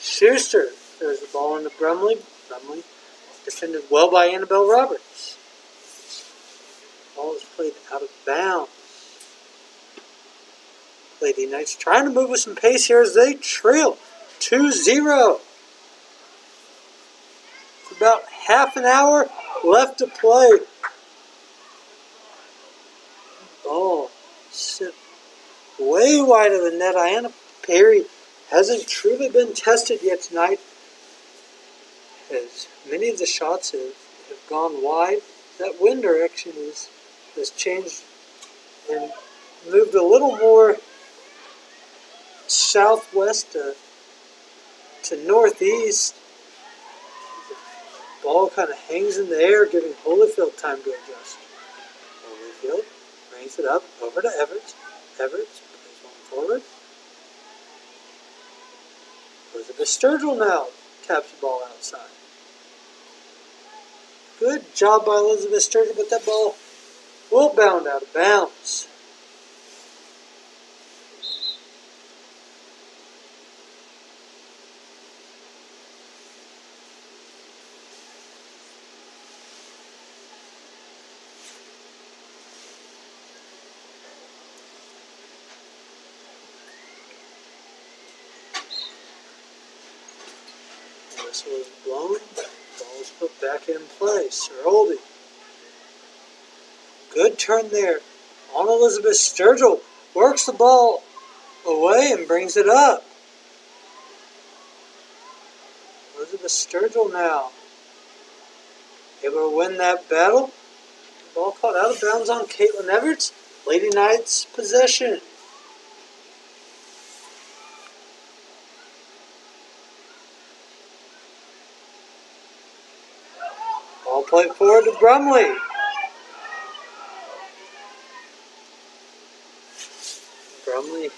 Schuster throws the ball into Brumley. Brumley defended well by Annabelle Roberts. Ball is played out of bounds. Lady Knights trying to move with some pace here as they trail 2-0. It's about half an hour left to play. Ball sit way wide of the net. Ayanna Perry hasn't truly been tested yet tonight, as many of the shots have gone wide. That wind direction has changed and moved a little more southwest to northeast. The ball kind of hangs in the air, giving Holyfield time to adjust. Holyfield brings it up over to Everts. Everts plays one forward. Elizabeth Sturgill now taps the ball outside. Good job by Elizabeth Sturgill, but that ball will bound out of bounds. Whistle is blown. Ball is put back in play. Sir Oldie. Good turn there on Elizabeth Sturgill. Works the ball away and brings it up. Elizabeth Sturgill now able to win that battle. The ball caught out of bounds on Caitlin Everts. Lady Knights possession. Ball played forward to Brumley. Brumley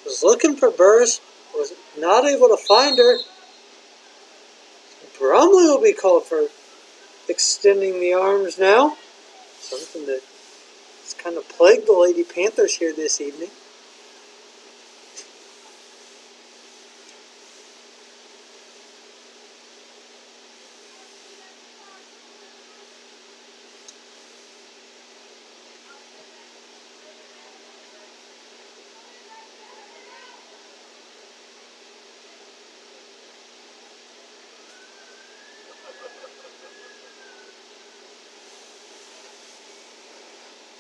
was looking for Burrs, was not able to find her. Brumley will be called for extending the arms now. Something that has kind of plagued the Lady Panthers here this evening.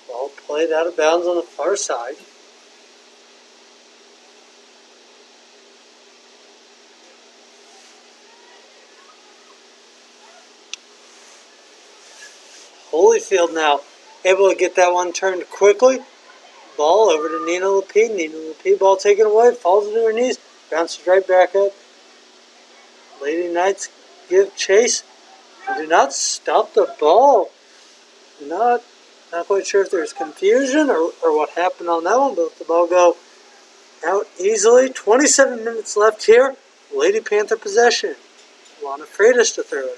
Ball played out of bounds on the far side. Holyfield now able to get that one turned quickly. Ball over to Nina Lapie. Nina Lapie, ball taken away, falls to her knees, bounces right back up. Lady Knights give chase and do not stop the ball. Not quite sure if there's confusion or what happened on that one, but let the ball go out easily. 27 minutes left here. Lady Panther possession. Lana Freitas to throw it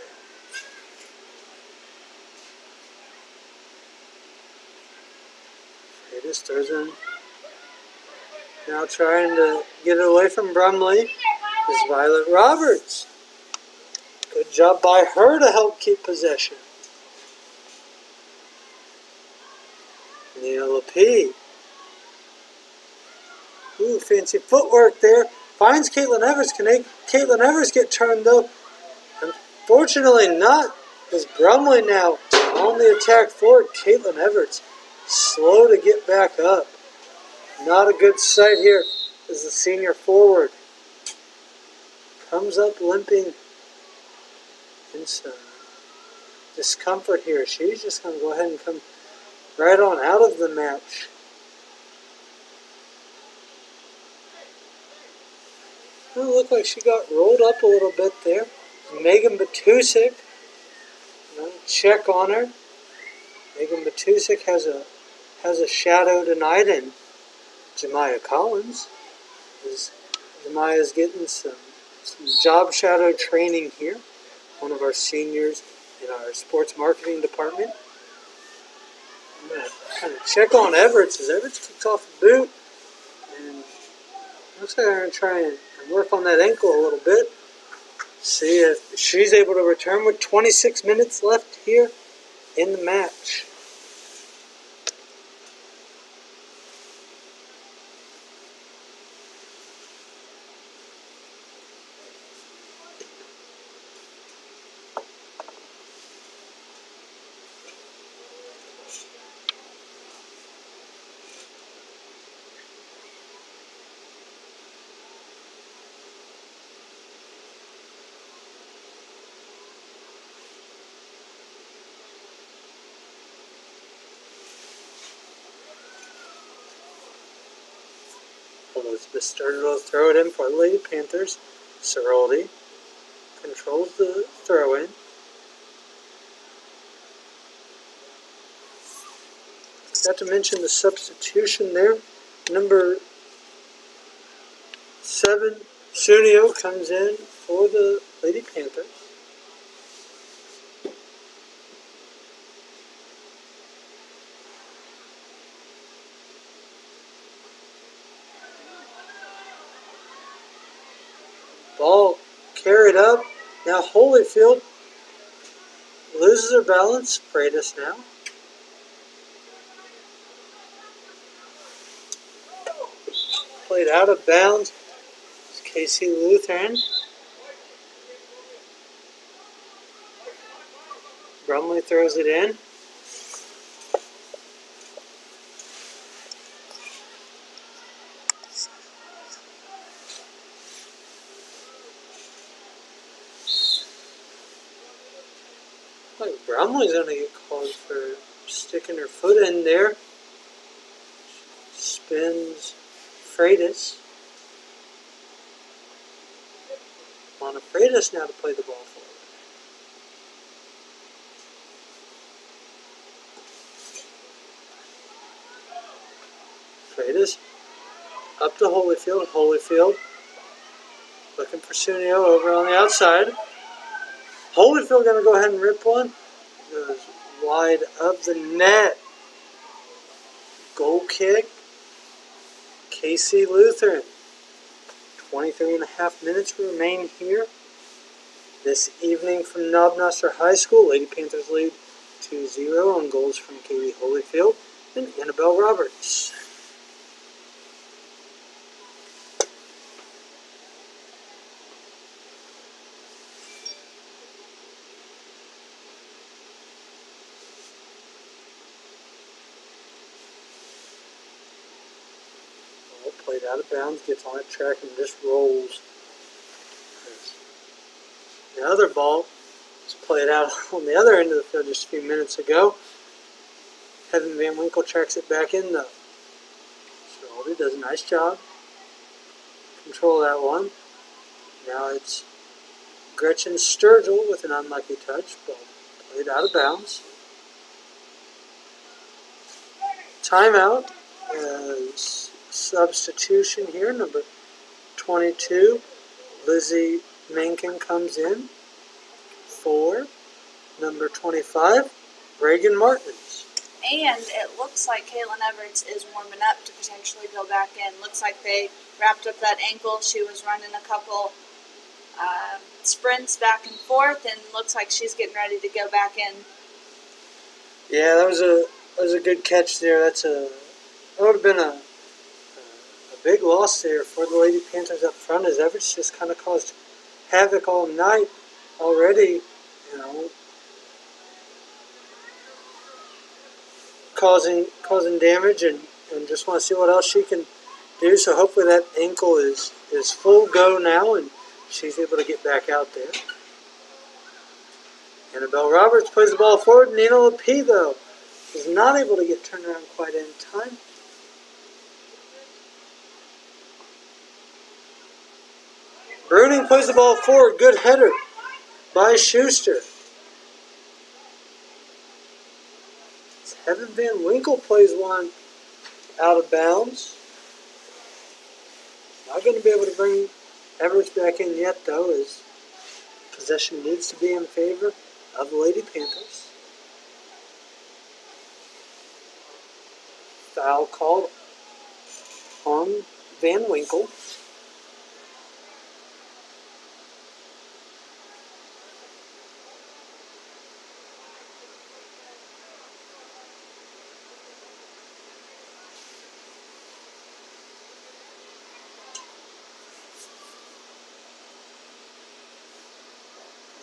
in. Freitas throws in. Now trying to get it away from Brumley is Violet Roberts. Good job by her to help keep possession. Nina Lapie. Ooh, fancy footwork there. Finds Caitlin Evers. Can Caitlin Evers get turned though? Unfortunately not. As Brumley now on the attack forward. Caitlin Evers slow to get back up. Not a good sight here as the senior forward comes up limping in some discomfort here. She's just going to go ahead and come right on out of the match. It looked like she got rolled up a little bit there. Megan Batusik, check on her. Megan Batusik has a shadow tonight, and Jemiah Collins Jemiah's getting some job shadow training here. One of our seniors in our sports marketing department. I'm going to kind of check on Everts as Everts kicks off the boot. And looks like I'm going to try and work on that ankle a little bit. See if she's able to return with 26 minutes left here in the match. Elizabeth Sturgill to throw it in for the Lady Panthers. Ceroldi controls the throw-in. Forgot to mention the substitution there. Number 7, Sunio, comes in for the Lady Panthers. Ball carried up. Now Holyfield loses her balance. Freitas now. Played out of bounds. It's Casey Lutheran. Brumley throws it in. Like Brumley's going to get called for sticking her foot in there. Spins Freitas. On Freitas now to play the ball forward. Freitas up to Holyfield. Holyfield looking for Sunio over on the outside. Holyfield going to go ahead and rip one. Goes wide of the net. Goal kick. Casey Lutheran. 23 and a half minutes remain here this evening from Knob Noster High School. Lady Panthers lead 2-0 on goals from Katie Holyfield and Annabelle Roberts. Played out of bounds, gets on that track and just rolls. The other ball was played out on the other end of the field just a few minutes ago. Heaven Van Winkle tracks it back in though. Schroeder does a nice job. Control that one. Now it's Gretchen Sturgill with an unlucky touch. Ball played out of bounds. Timeout. Substitution here, number 22, Lizzie Menken comes in for number 25, Reagan Martins. And it looks like Caitlin Everts is warming up to potentially go back in. Looks like they wrapped up that ankle. She was running a couple sprints back and forth, and looks like she's getting ready to go back in. Yeah, that was a good catch there. That would have been a big loss there for the Lady Panthers up front, as Everts just kind of caused havoc all night already, causing damage, and just want to see what else she can do. So hopefully that ankle is full go now, and she's able to get back out there. Annabelle Roberts plays the ball forward. Nina Lepie, though, is not able to get turned around quite in time. Bruning plays the ball forward. Good header by Schuster. Heaven Van Winkle plays one out of bounds. Not going to be able to bring Everts back in yet, though, as possession needs to be in favor of the Lady Panthers. Foul called on Van Winkle.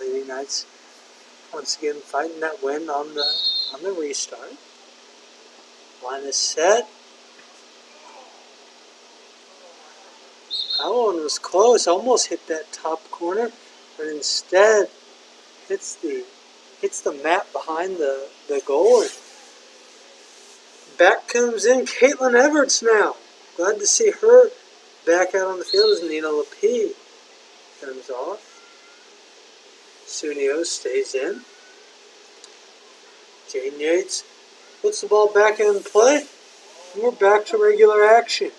Lady Knights once again fighting that win on the restart. Line is set. That one was close, almost hit that top corner, but instead hits the mat behind the goal. And back comes in Caitlin Everts now. Glad to see her back out on the field as Nina Lapie comes off. Sunio stays in. Jane Yates puts the ball back in play. And we're back to regular action.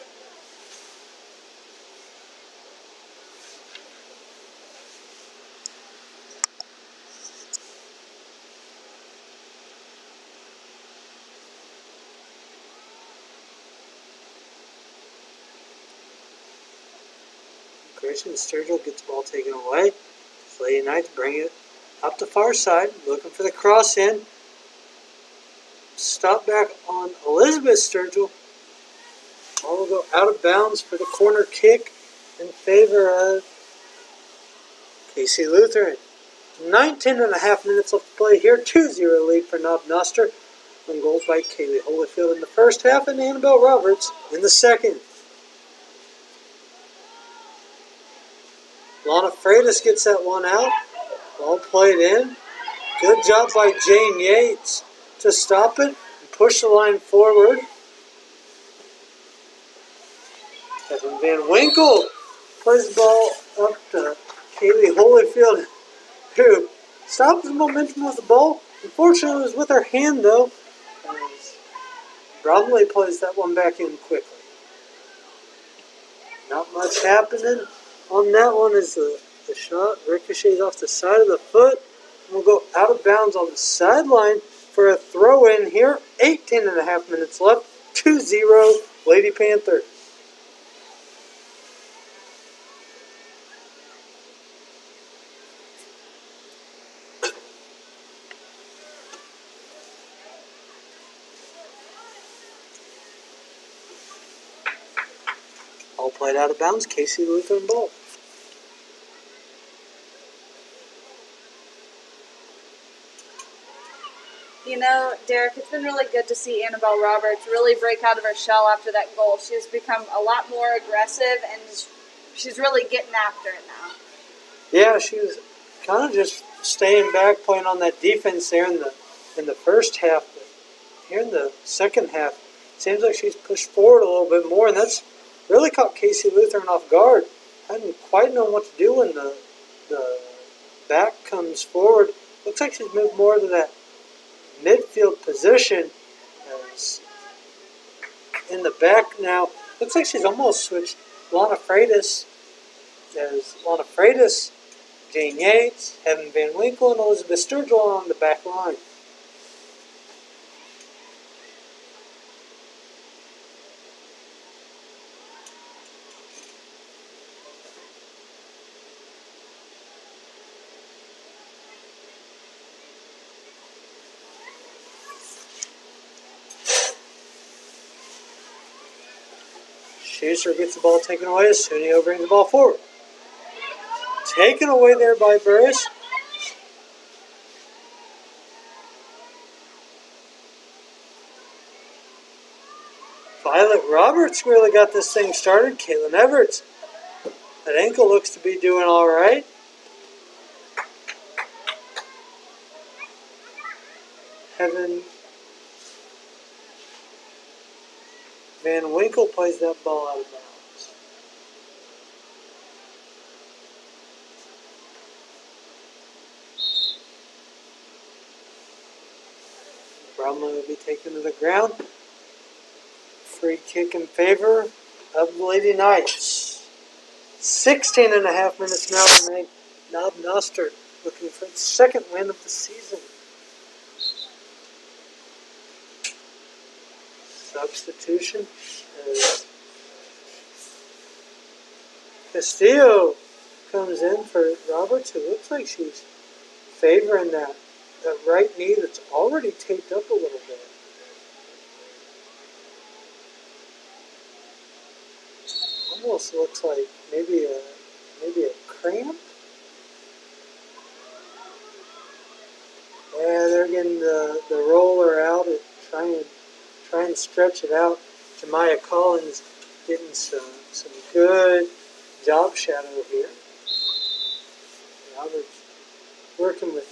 Grayson Sturgill gets the ball taken away. Lady Knights bring it up the far side, looking for the cross in. Stop back on Elizabeth Sturgill. Ball will go out of bounds for the corner kick in favor of KC Lutheran. 19.5 minutes left to play here. 2-0 lead for Knob Noster. On goals by Kaylee Holyfield in the first half and Annabelle Roberts in the second. Lana Freitas gets that one out. Ball played in. Good job by Jane Yates to stop it and push the line forward. Kevin Van Winkle plays the ball up to Kaylee Holyfield, who stops the momentum of the ball. Unfortunately, it was with her hand, though. As Bromley plays that one back in quickly. Not much happening on that one as the shot ricochets off the side of the foot. And we'll go out of bounds on the sideline for a throw-in here. 18.5 minutes left. 2-0 Lady Panthers. All played out of bounds. KC Lutheran ball. You know, Derek, it's been really good to see Annabelle Roberts really break out of her shell after that goal. She's become a lot more aggressive, and she's really getting after it now. Yeah, she was kind of just staying back, playing on that defense there in the first half. But here in the second half, it seems like she's pushed forward a little bit more, and that's really caught KC Lutheran off guard. Hadn't quite known what to do when the back comes forward. Looks like she's moved more to that midfield position as in the back now. Looks like she's almost switched Lana Freitas. There's Lana Freitas, Jane Yates, Evan Van Winkle, and Elizabeth Sturgill on the back line. Schuster gets the ball taken away as Sunio brings the ball forward. Taken away there by Burris. Violet Roberts really got this thing started. Caitlin Everett. That ankle looks to be doing all right. Evan Van Winkle plays that ball out of bounds. Bromley will be taken to the ground. Free kick in favor of the Lady Knights. 16.5 minutes now remain. Knob Noster looking for its second win of the season. Substitution as Castillo comes in for Roberts, who looks like she's favoring that right knee that's already taped up a little bit. Almost looks like maybe a cramp. Yeah, they're getting the roller out and try and stretch it out. Jemiah Collins getting some good job shadow here. Roberts working with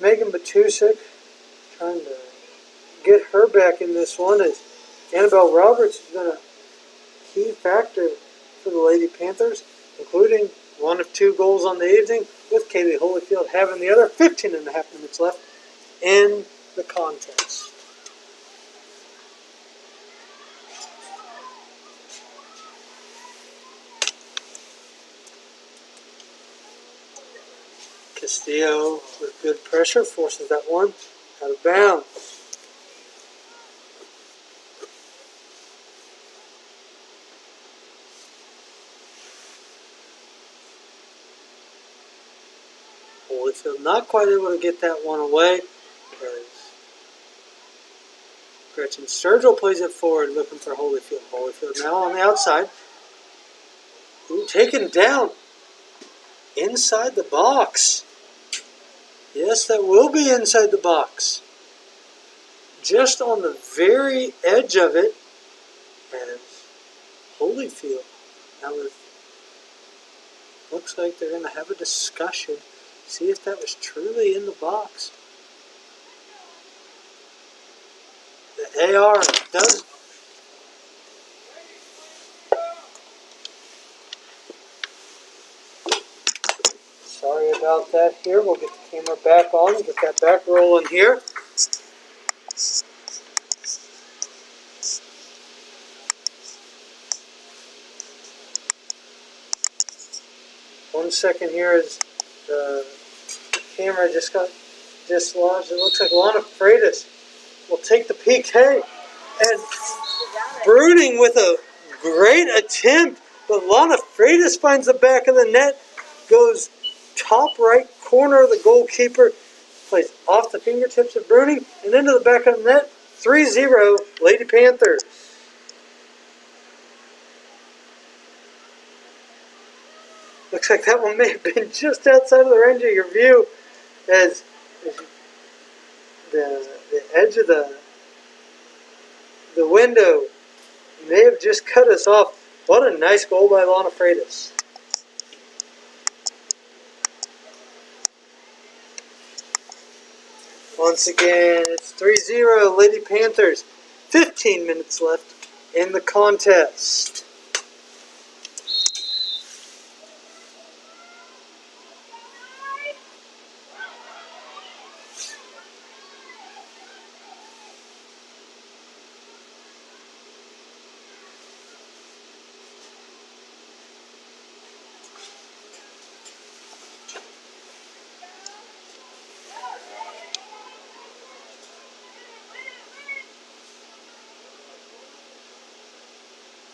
Megan Batusik, trying to get her back in this one as Annabelle Roberts has been a key factor for the Lady Panthers, including one of 2 goals on the evening, with Kaylee Holyfield having the other 15 and a half minutes left in the contest. Castillo, with good pressure, forces that one out of bounds. Holyfield not quite able to get that one away, as Gretchen Sturgill plays it forward looking for Holyfield. Holyfield now on the outside. Ooh, taken down inside the box. Yes, that will be inside the box. Just on the very edge of it, as Holyfield. Now looks like they're going to have a discussion. See if that was truly in the box. The AR does. Sorry about that here. We'll get the camera back on, get that back rolling here. One second here as the camera just got dislodged. It looks like Lana Freitas will take the PK. And Bruning with a great attempt, but Lana Freitas finds the back of the net, goes top right corner of the goalkeeper, plays off the fingertips of Bruning, and into the back of the net. 3-0, Lady Panthers. Looks like that one may have been just outside of the range of your view, as the edge of the window may have just cut us off. What a nice goal by Lana Freitas. Once again, it's 3-0, Lady Panthers. 15 minutes left in the contest.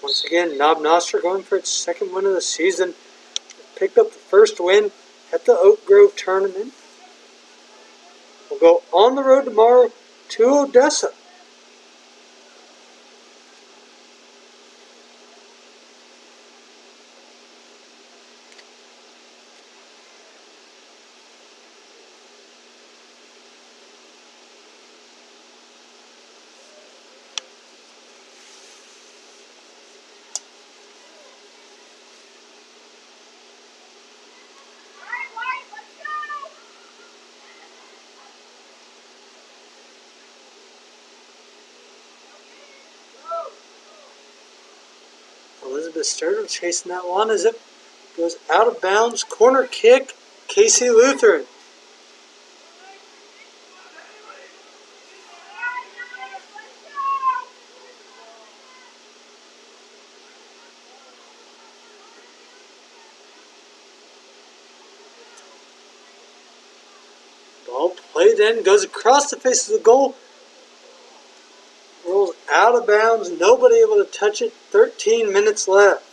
Once again, Knob Noster going for its 2nd win of the season. Picked up the 1st win at the Oak Grove tournament. We'll go on the road tomorrow to Odessa. Elizabeth Sturgill chasing that one as it goes out of bounds. Corner kick, Casey Lutheran. Ball played in, goes across the face of the goal. Rolls out of bounds, nobody able to touch it. 13 minutes left.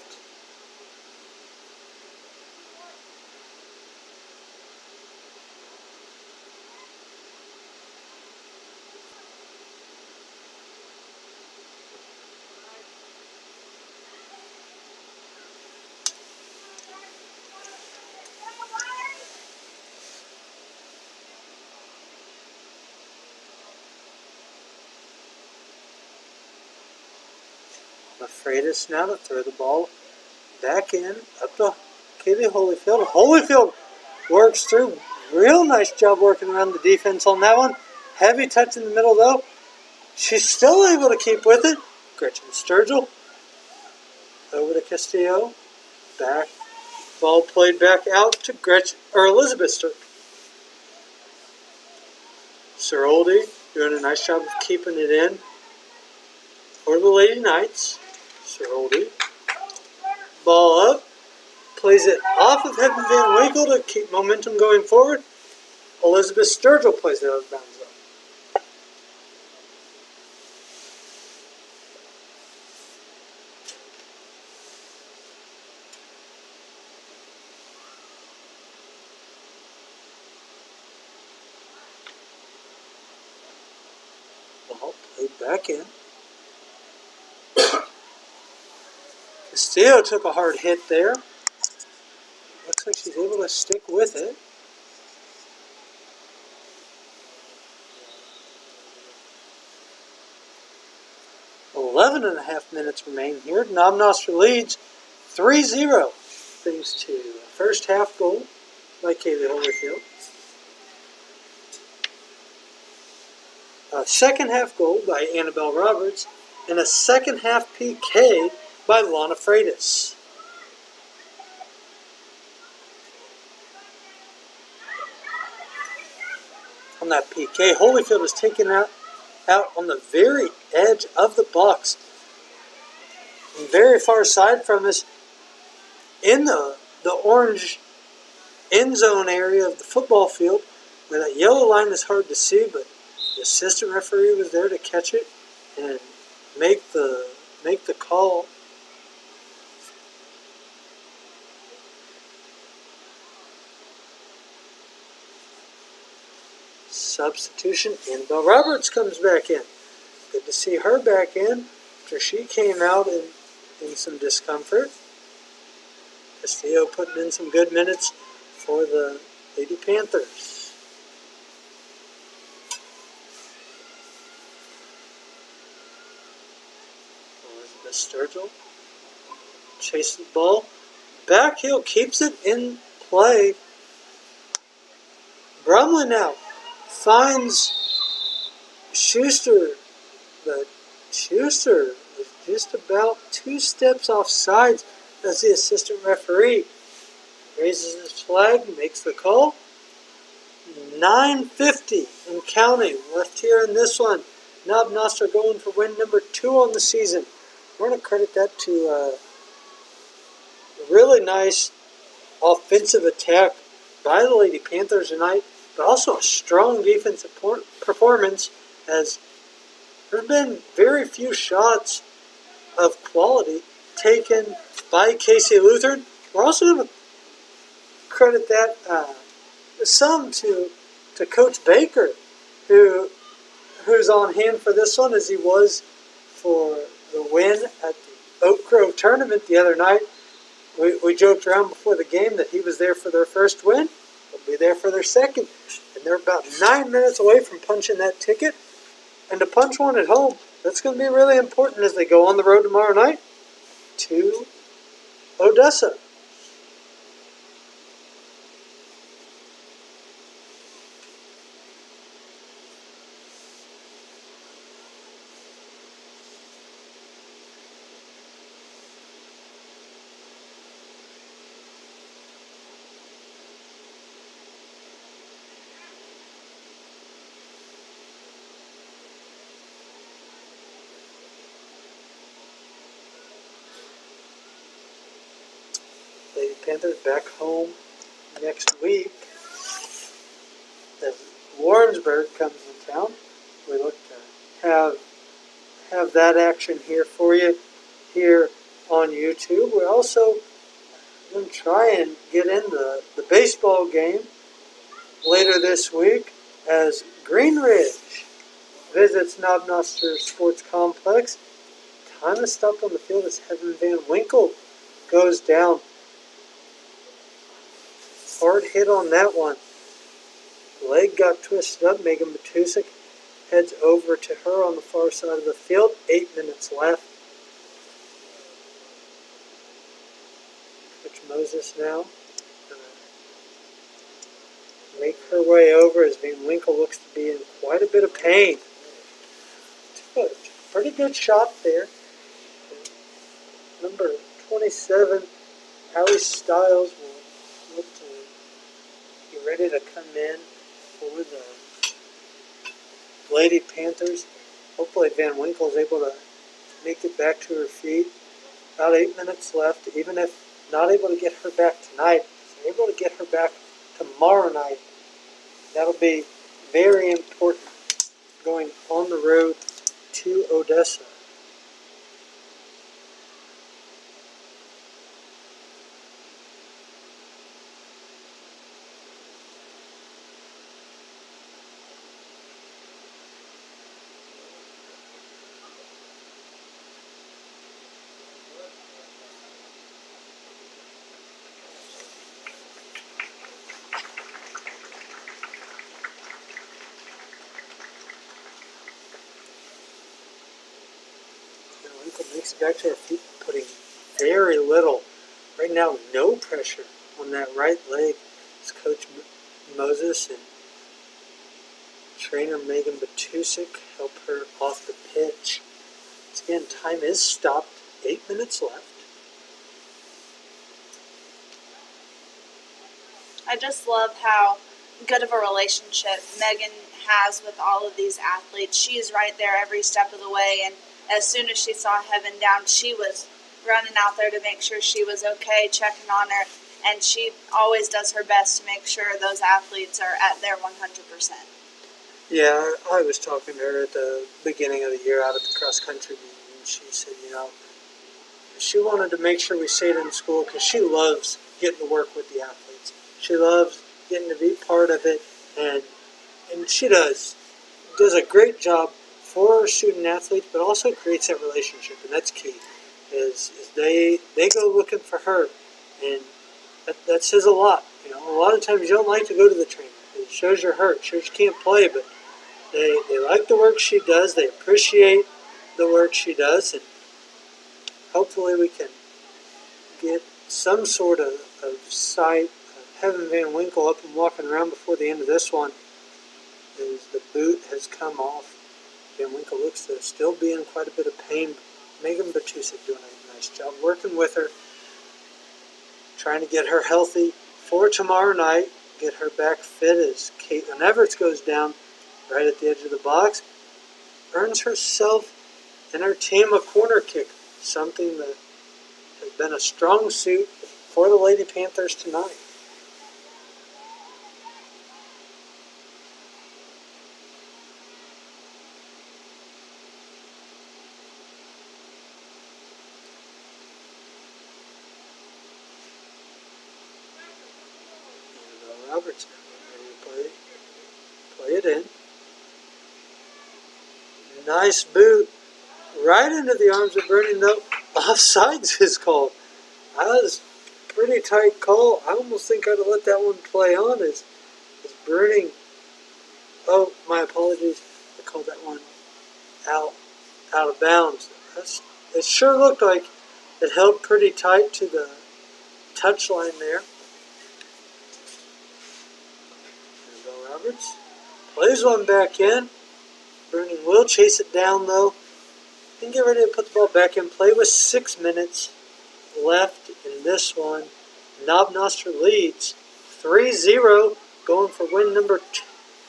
Freitas now to throw the ball back in, up to Kaylee Holyfield. Holyfield works through. Real nice job working around the defense on that one. Heavy touch in the middle though. She's still able to keep with it. Gretchen Sturgill over to Castillo. Back. Ball played back out to Elizabeth Sir Oldie doing a nice job of keeping it in for the Lady Knights. Sir Oldie. Ball up. Plays it off of Heaven Van Winkle to keep momentum going forward. Elizabeth Sturgill plays it out of bounds up. Ball played back in. Castillo took a hard hit there. Looks like she's able to stick with it. Eleven and a half minutes remain here. Knob Noster leads 3-0 thanks to a first half goal by Kaylee Holyfield. A second half goal by Annabelle Roberts. And a second half PK by Lana Freitas. On that PK, Holyfield is taken out on the very edge of the box. And very far side from us in the orange end zone area of the football field, where that yellow line is hard to see, but the assistant referee was there to catch it and make the call. Substitution, Annabelle Roberts comes back in. Good to see her back in after she came out in some discomfort. Castillo putting in some good minutes for the Lady Panthers. Elizabeth Sturgill chases the ball. Back heel keeps it in play. Brumley now finds Schuster, but Schuster is just about 2 steps off sides as the assistant referee raises his flag, makes the call. 9:50 and counting left here in this one. Knob Noster going for win number 2 on the season. We're going to credit that to a really nice offensive attack by the Lady Panthers tonight, but also a strong defensive performance, as there have been very few shots of quality taken by KC Lutheran. We're also going to credit that some to Coach Baker, who's on hand for this one, as he was for the win at the Oak Grove tournament the other night. We joked around before the game that he was there for their first win. He'll be there for their second. And they're about 9 minutes away from punching that ticket. And to punch one at home, that's going to be really important as they go on the road tomorrow night to Odessa. Lady Panthers back home next week as Warrensburg comes to town. We look to have that action here for you here on YouTube. We're also going to try and get in the baseball game later this week as Green Ridge visits Knob Noster Sports Complex. Time to stop on the field as Heaven Van Winkle goes down. Hard hit on that one. Leg got twisted up. Megan Matusik heads over to her on the far side of the field. 8 minutes left. Coach Moses now make her way over as Van Winkle looks to be in quite a bit of pain. Took a pretty good shot there. Number 27, Harry Styles will look to get ready to come in for the Lady Panthers. Hopefully Van Winkle is able to make it back to her feet. About 8 minutes left. Even if not able to get her back tonight, if they're able to get her back tomorrow night, that'll be very important going on the road to Odessa. Winkle makes it back to her feet, putting very little, right now, no pressure on that right leg. As Coach Moses and trainer Megan Batusik help her off the pitch. Once again, time is stopped. 8 minutes left. I just love how good of a relationship Megan has with all of these athletes. She's right there every step of the way, and as soon as she saw Heaven down, she was running out there to make sure she was okay, checking on her, and she always does her best to make sure those athletes are at their 100%. Yeah, I was talking to her at the beginning of the year out at the cross-country meeting, and she said, she wanted to make sure we stayed in school because she loves getting to work with the athletes. She loves getting to be part of it, and she does a great job for student athletes, but also creates that relationship, and that's key. Is they go looking for her, and that says a lot. A lot of times you don't like to go to the trainer. It shows you're hurt, shows you can't play, but they like the work she does. They appreciate the work she does, and hopefully we can get some sort of sight of Heaven Van Winkle up and walking around before the end of this one, as the boot has come off. Van Winkle looks to still be in quite a bit of pain. Megan Batusik doing a nice job working with her, trying to get her healthy for tomorrow night, get her back fit as Caitlin Everts goes down right at the edge of the box, earns herself and her team a corner kick, something that has been a strong suit for the Lady Panthers tonight. Roberts now ready to play it in. Nice boot right into the arms of Bernie. No, offsides is called. That was a pretty tight call. I almost think I'd have let that one play on as Burning. Oh, my apologies. I called that one out of bounds. It sure looked like it held pretty tight to the touchline there. Roberts plays one back in. Burning will chase it down though and get ready to put the ball back in play with 6 minutes left in this one. Knob Noster leads 3-0, going for win number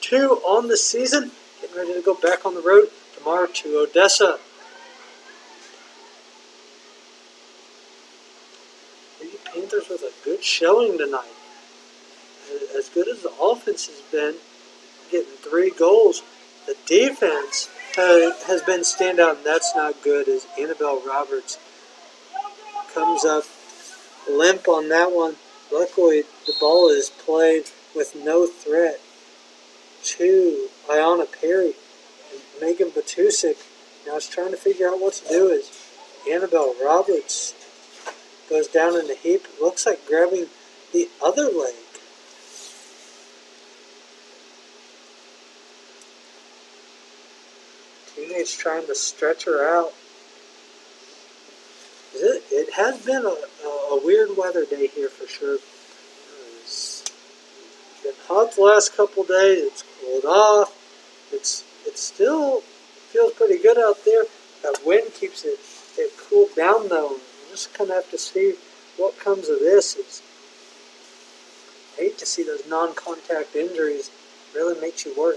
2 on the season. Getting ready to go back on the road tomorrow to Odessa. The Panthers with a good showing tonight. As good as the offense has been, getting 3 goals, the defense has been standout, and that's not good as Annabelle Roberts comes up limp on that one. Luckily, the ball is played with no threat to Iona Perry. And Megan Batusik now is trying to figure out what to do as Annabelle Roberts goes down in the heap. It looks like grabbing the other leg. Teammates trying to stretch her out. It has been a weird weather day here for sure. It's been hot the last couple days. It's cooled off. It still feels pretty good out there. That wind keeps it cooled down though. We're just gonna have to see what comes of this is, I hate to see those non-contact injuries. Really makes you worry.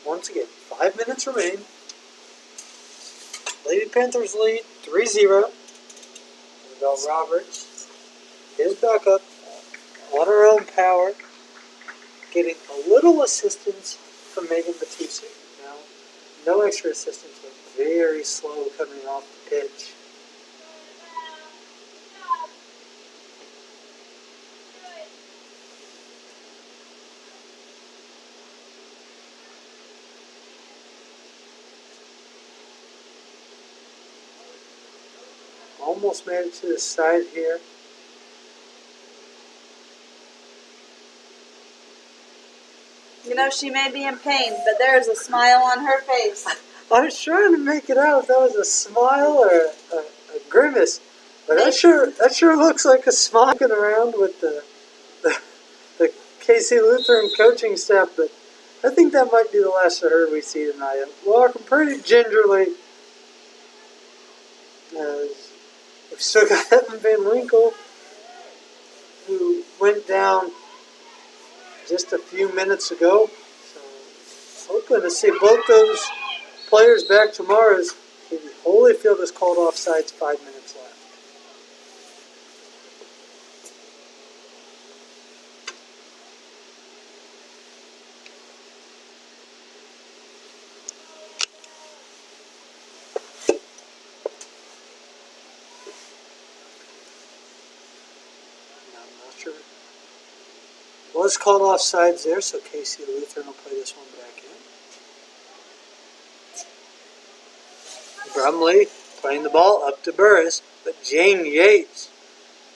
Once again, 5 minutes remain. Lady Panthers lead 3-0. Isabel Roberts is back up on her own power, getting a little assistance from Megan Batista. Now, no extra assistance, but very slow coming off the pitch. Almost made it to the side here. You know, she may be in pain, but there's a smile on her face. I was trying to make it out if that was a smile or a grimace, but that sure looks like a smile going around with the KC Lutheran coaching staff. But I think that might be the last of her we see tonight. Walking pretty gingerly. We've still got Evan Van Winkle, who went down just a few minutes ago. So hoping to see both those players back tomorrow as Holyfield is called offsides, 5 minutes left. I'm not sure. Was called offsides there, so KC Lutheran will play this one back in. Brumley playing the ball up to Burris, but Jane Yates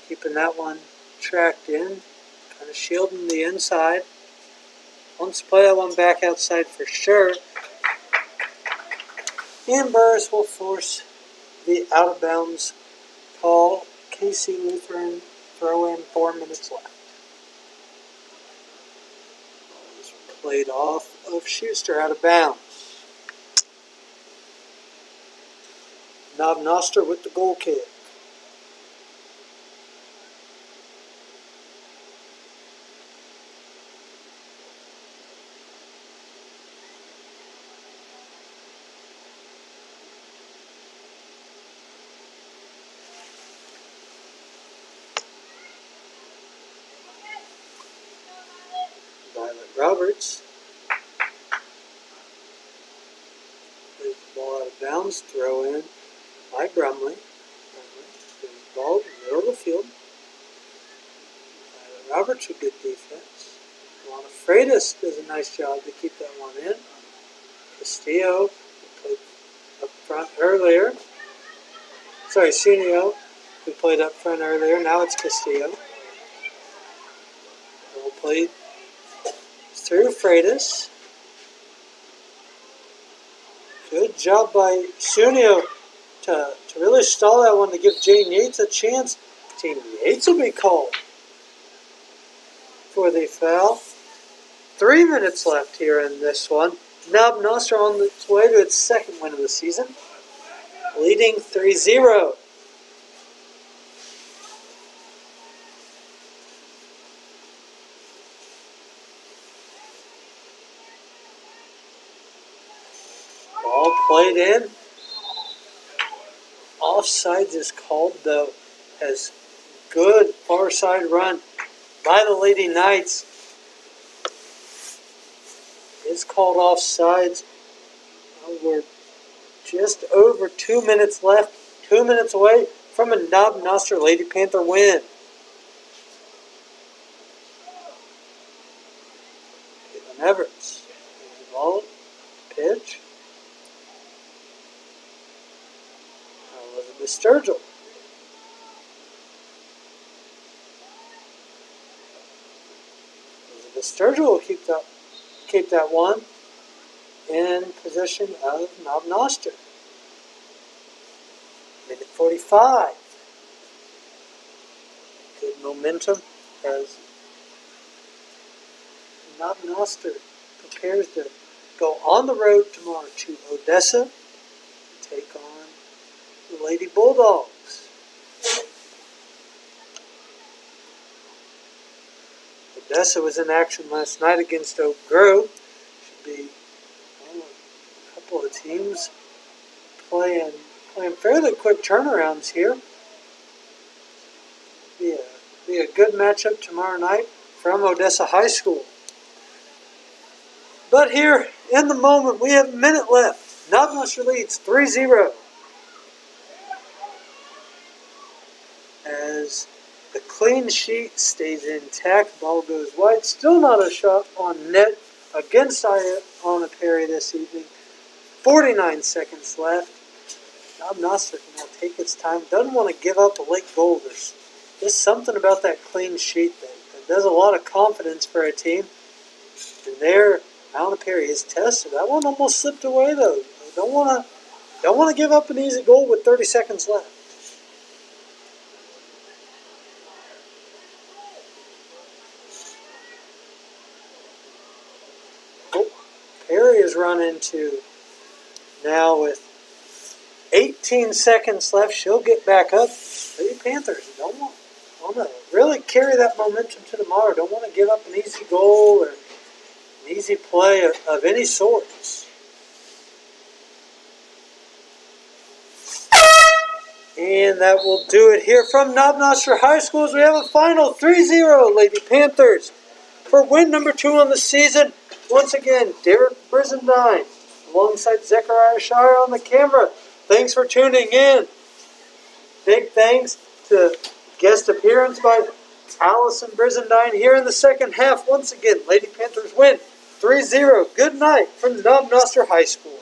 keeping that one tracked in, kind of shielding the inside. Wants to play that one back outside for sure. And Burris will force the out of bounds call. KC Lutheran throw in, 4 minutes left. Played off of Schuster out of bounds. Knob Noster with the goal kick. Violet Roberts plays the ball out of bounds, throw in by Brumley. Brumley ball in the middle of the field. Violet Roberts with good defense. Alana Freitas does a nice job to keep that one in. Castillo played up front earlier. Sorry, Cuneo, who played up front earlier. Now it's Castillo. Ball played through Freitas. Good job by Cuneo to really stall that one to give Jane Yates a chance. Jane Yates will be called for the foul. 3 minutes left here in this one. Knob Noster on its way to its second win of the season, leading 3-0. Ball played in. Offsides is called, though, as good far side run by the Lady Knights is called offsides. We're just over 2 minutes left, 2 minutes away from a Knob Noster Lady Panther win. Caitlin Everts, ball, pitch. Elizabeth Sturgill. Elizabeth Sturgill will keep that one in possession of Knob Noster. Minute 45. momentum as Knob Noster prepares to go on the road tomorrow to Odessa to take on the Lady Bulldogs. Odessa was in action last night against Oak Grove. Should be a couple of teams playing fairly quick turnarounds here. Be a good matchup tomorrow night from Odessa High School. But here in the moment, we have a minute left. Knob Noster leads 3-0. As the clean sheet stays intact, ball goes wide. Still not a shot on net against Iona Perry this evening. 49 seconds left. Knob Noster can now take its time. Doesn't want to give up a late goal. There's just something about that clean sheet that does a lot of confidence for a team. And there, Iona Perry is tested. That one almost slipped away though. Don't want to give up an easy goal with 30 seconds left. Oh, Perry is run into now with 18 seconds left. She'll get back up. Lady Panthers don't want to really carry that momentum to tomorrow. Don't want to give up an easy goal or an easy play of any sorts. And that will do it here from Knob Noster High School as we have a final 3-0 Lady Panthers for win number 2 on the season. Once again, David Brizendine alongside Zechariah Shire on the camera. Thanks for tuning in. Big thanks to guest appearance by Allison Brizendine here in the second half. Once again, Lady Panthers win 3-0. Good night from Knob Noster High School.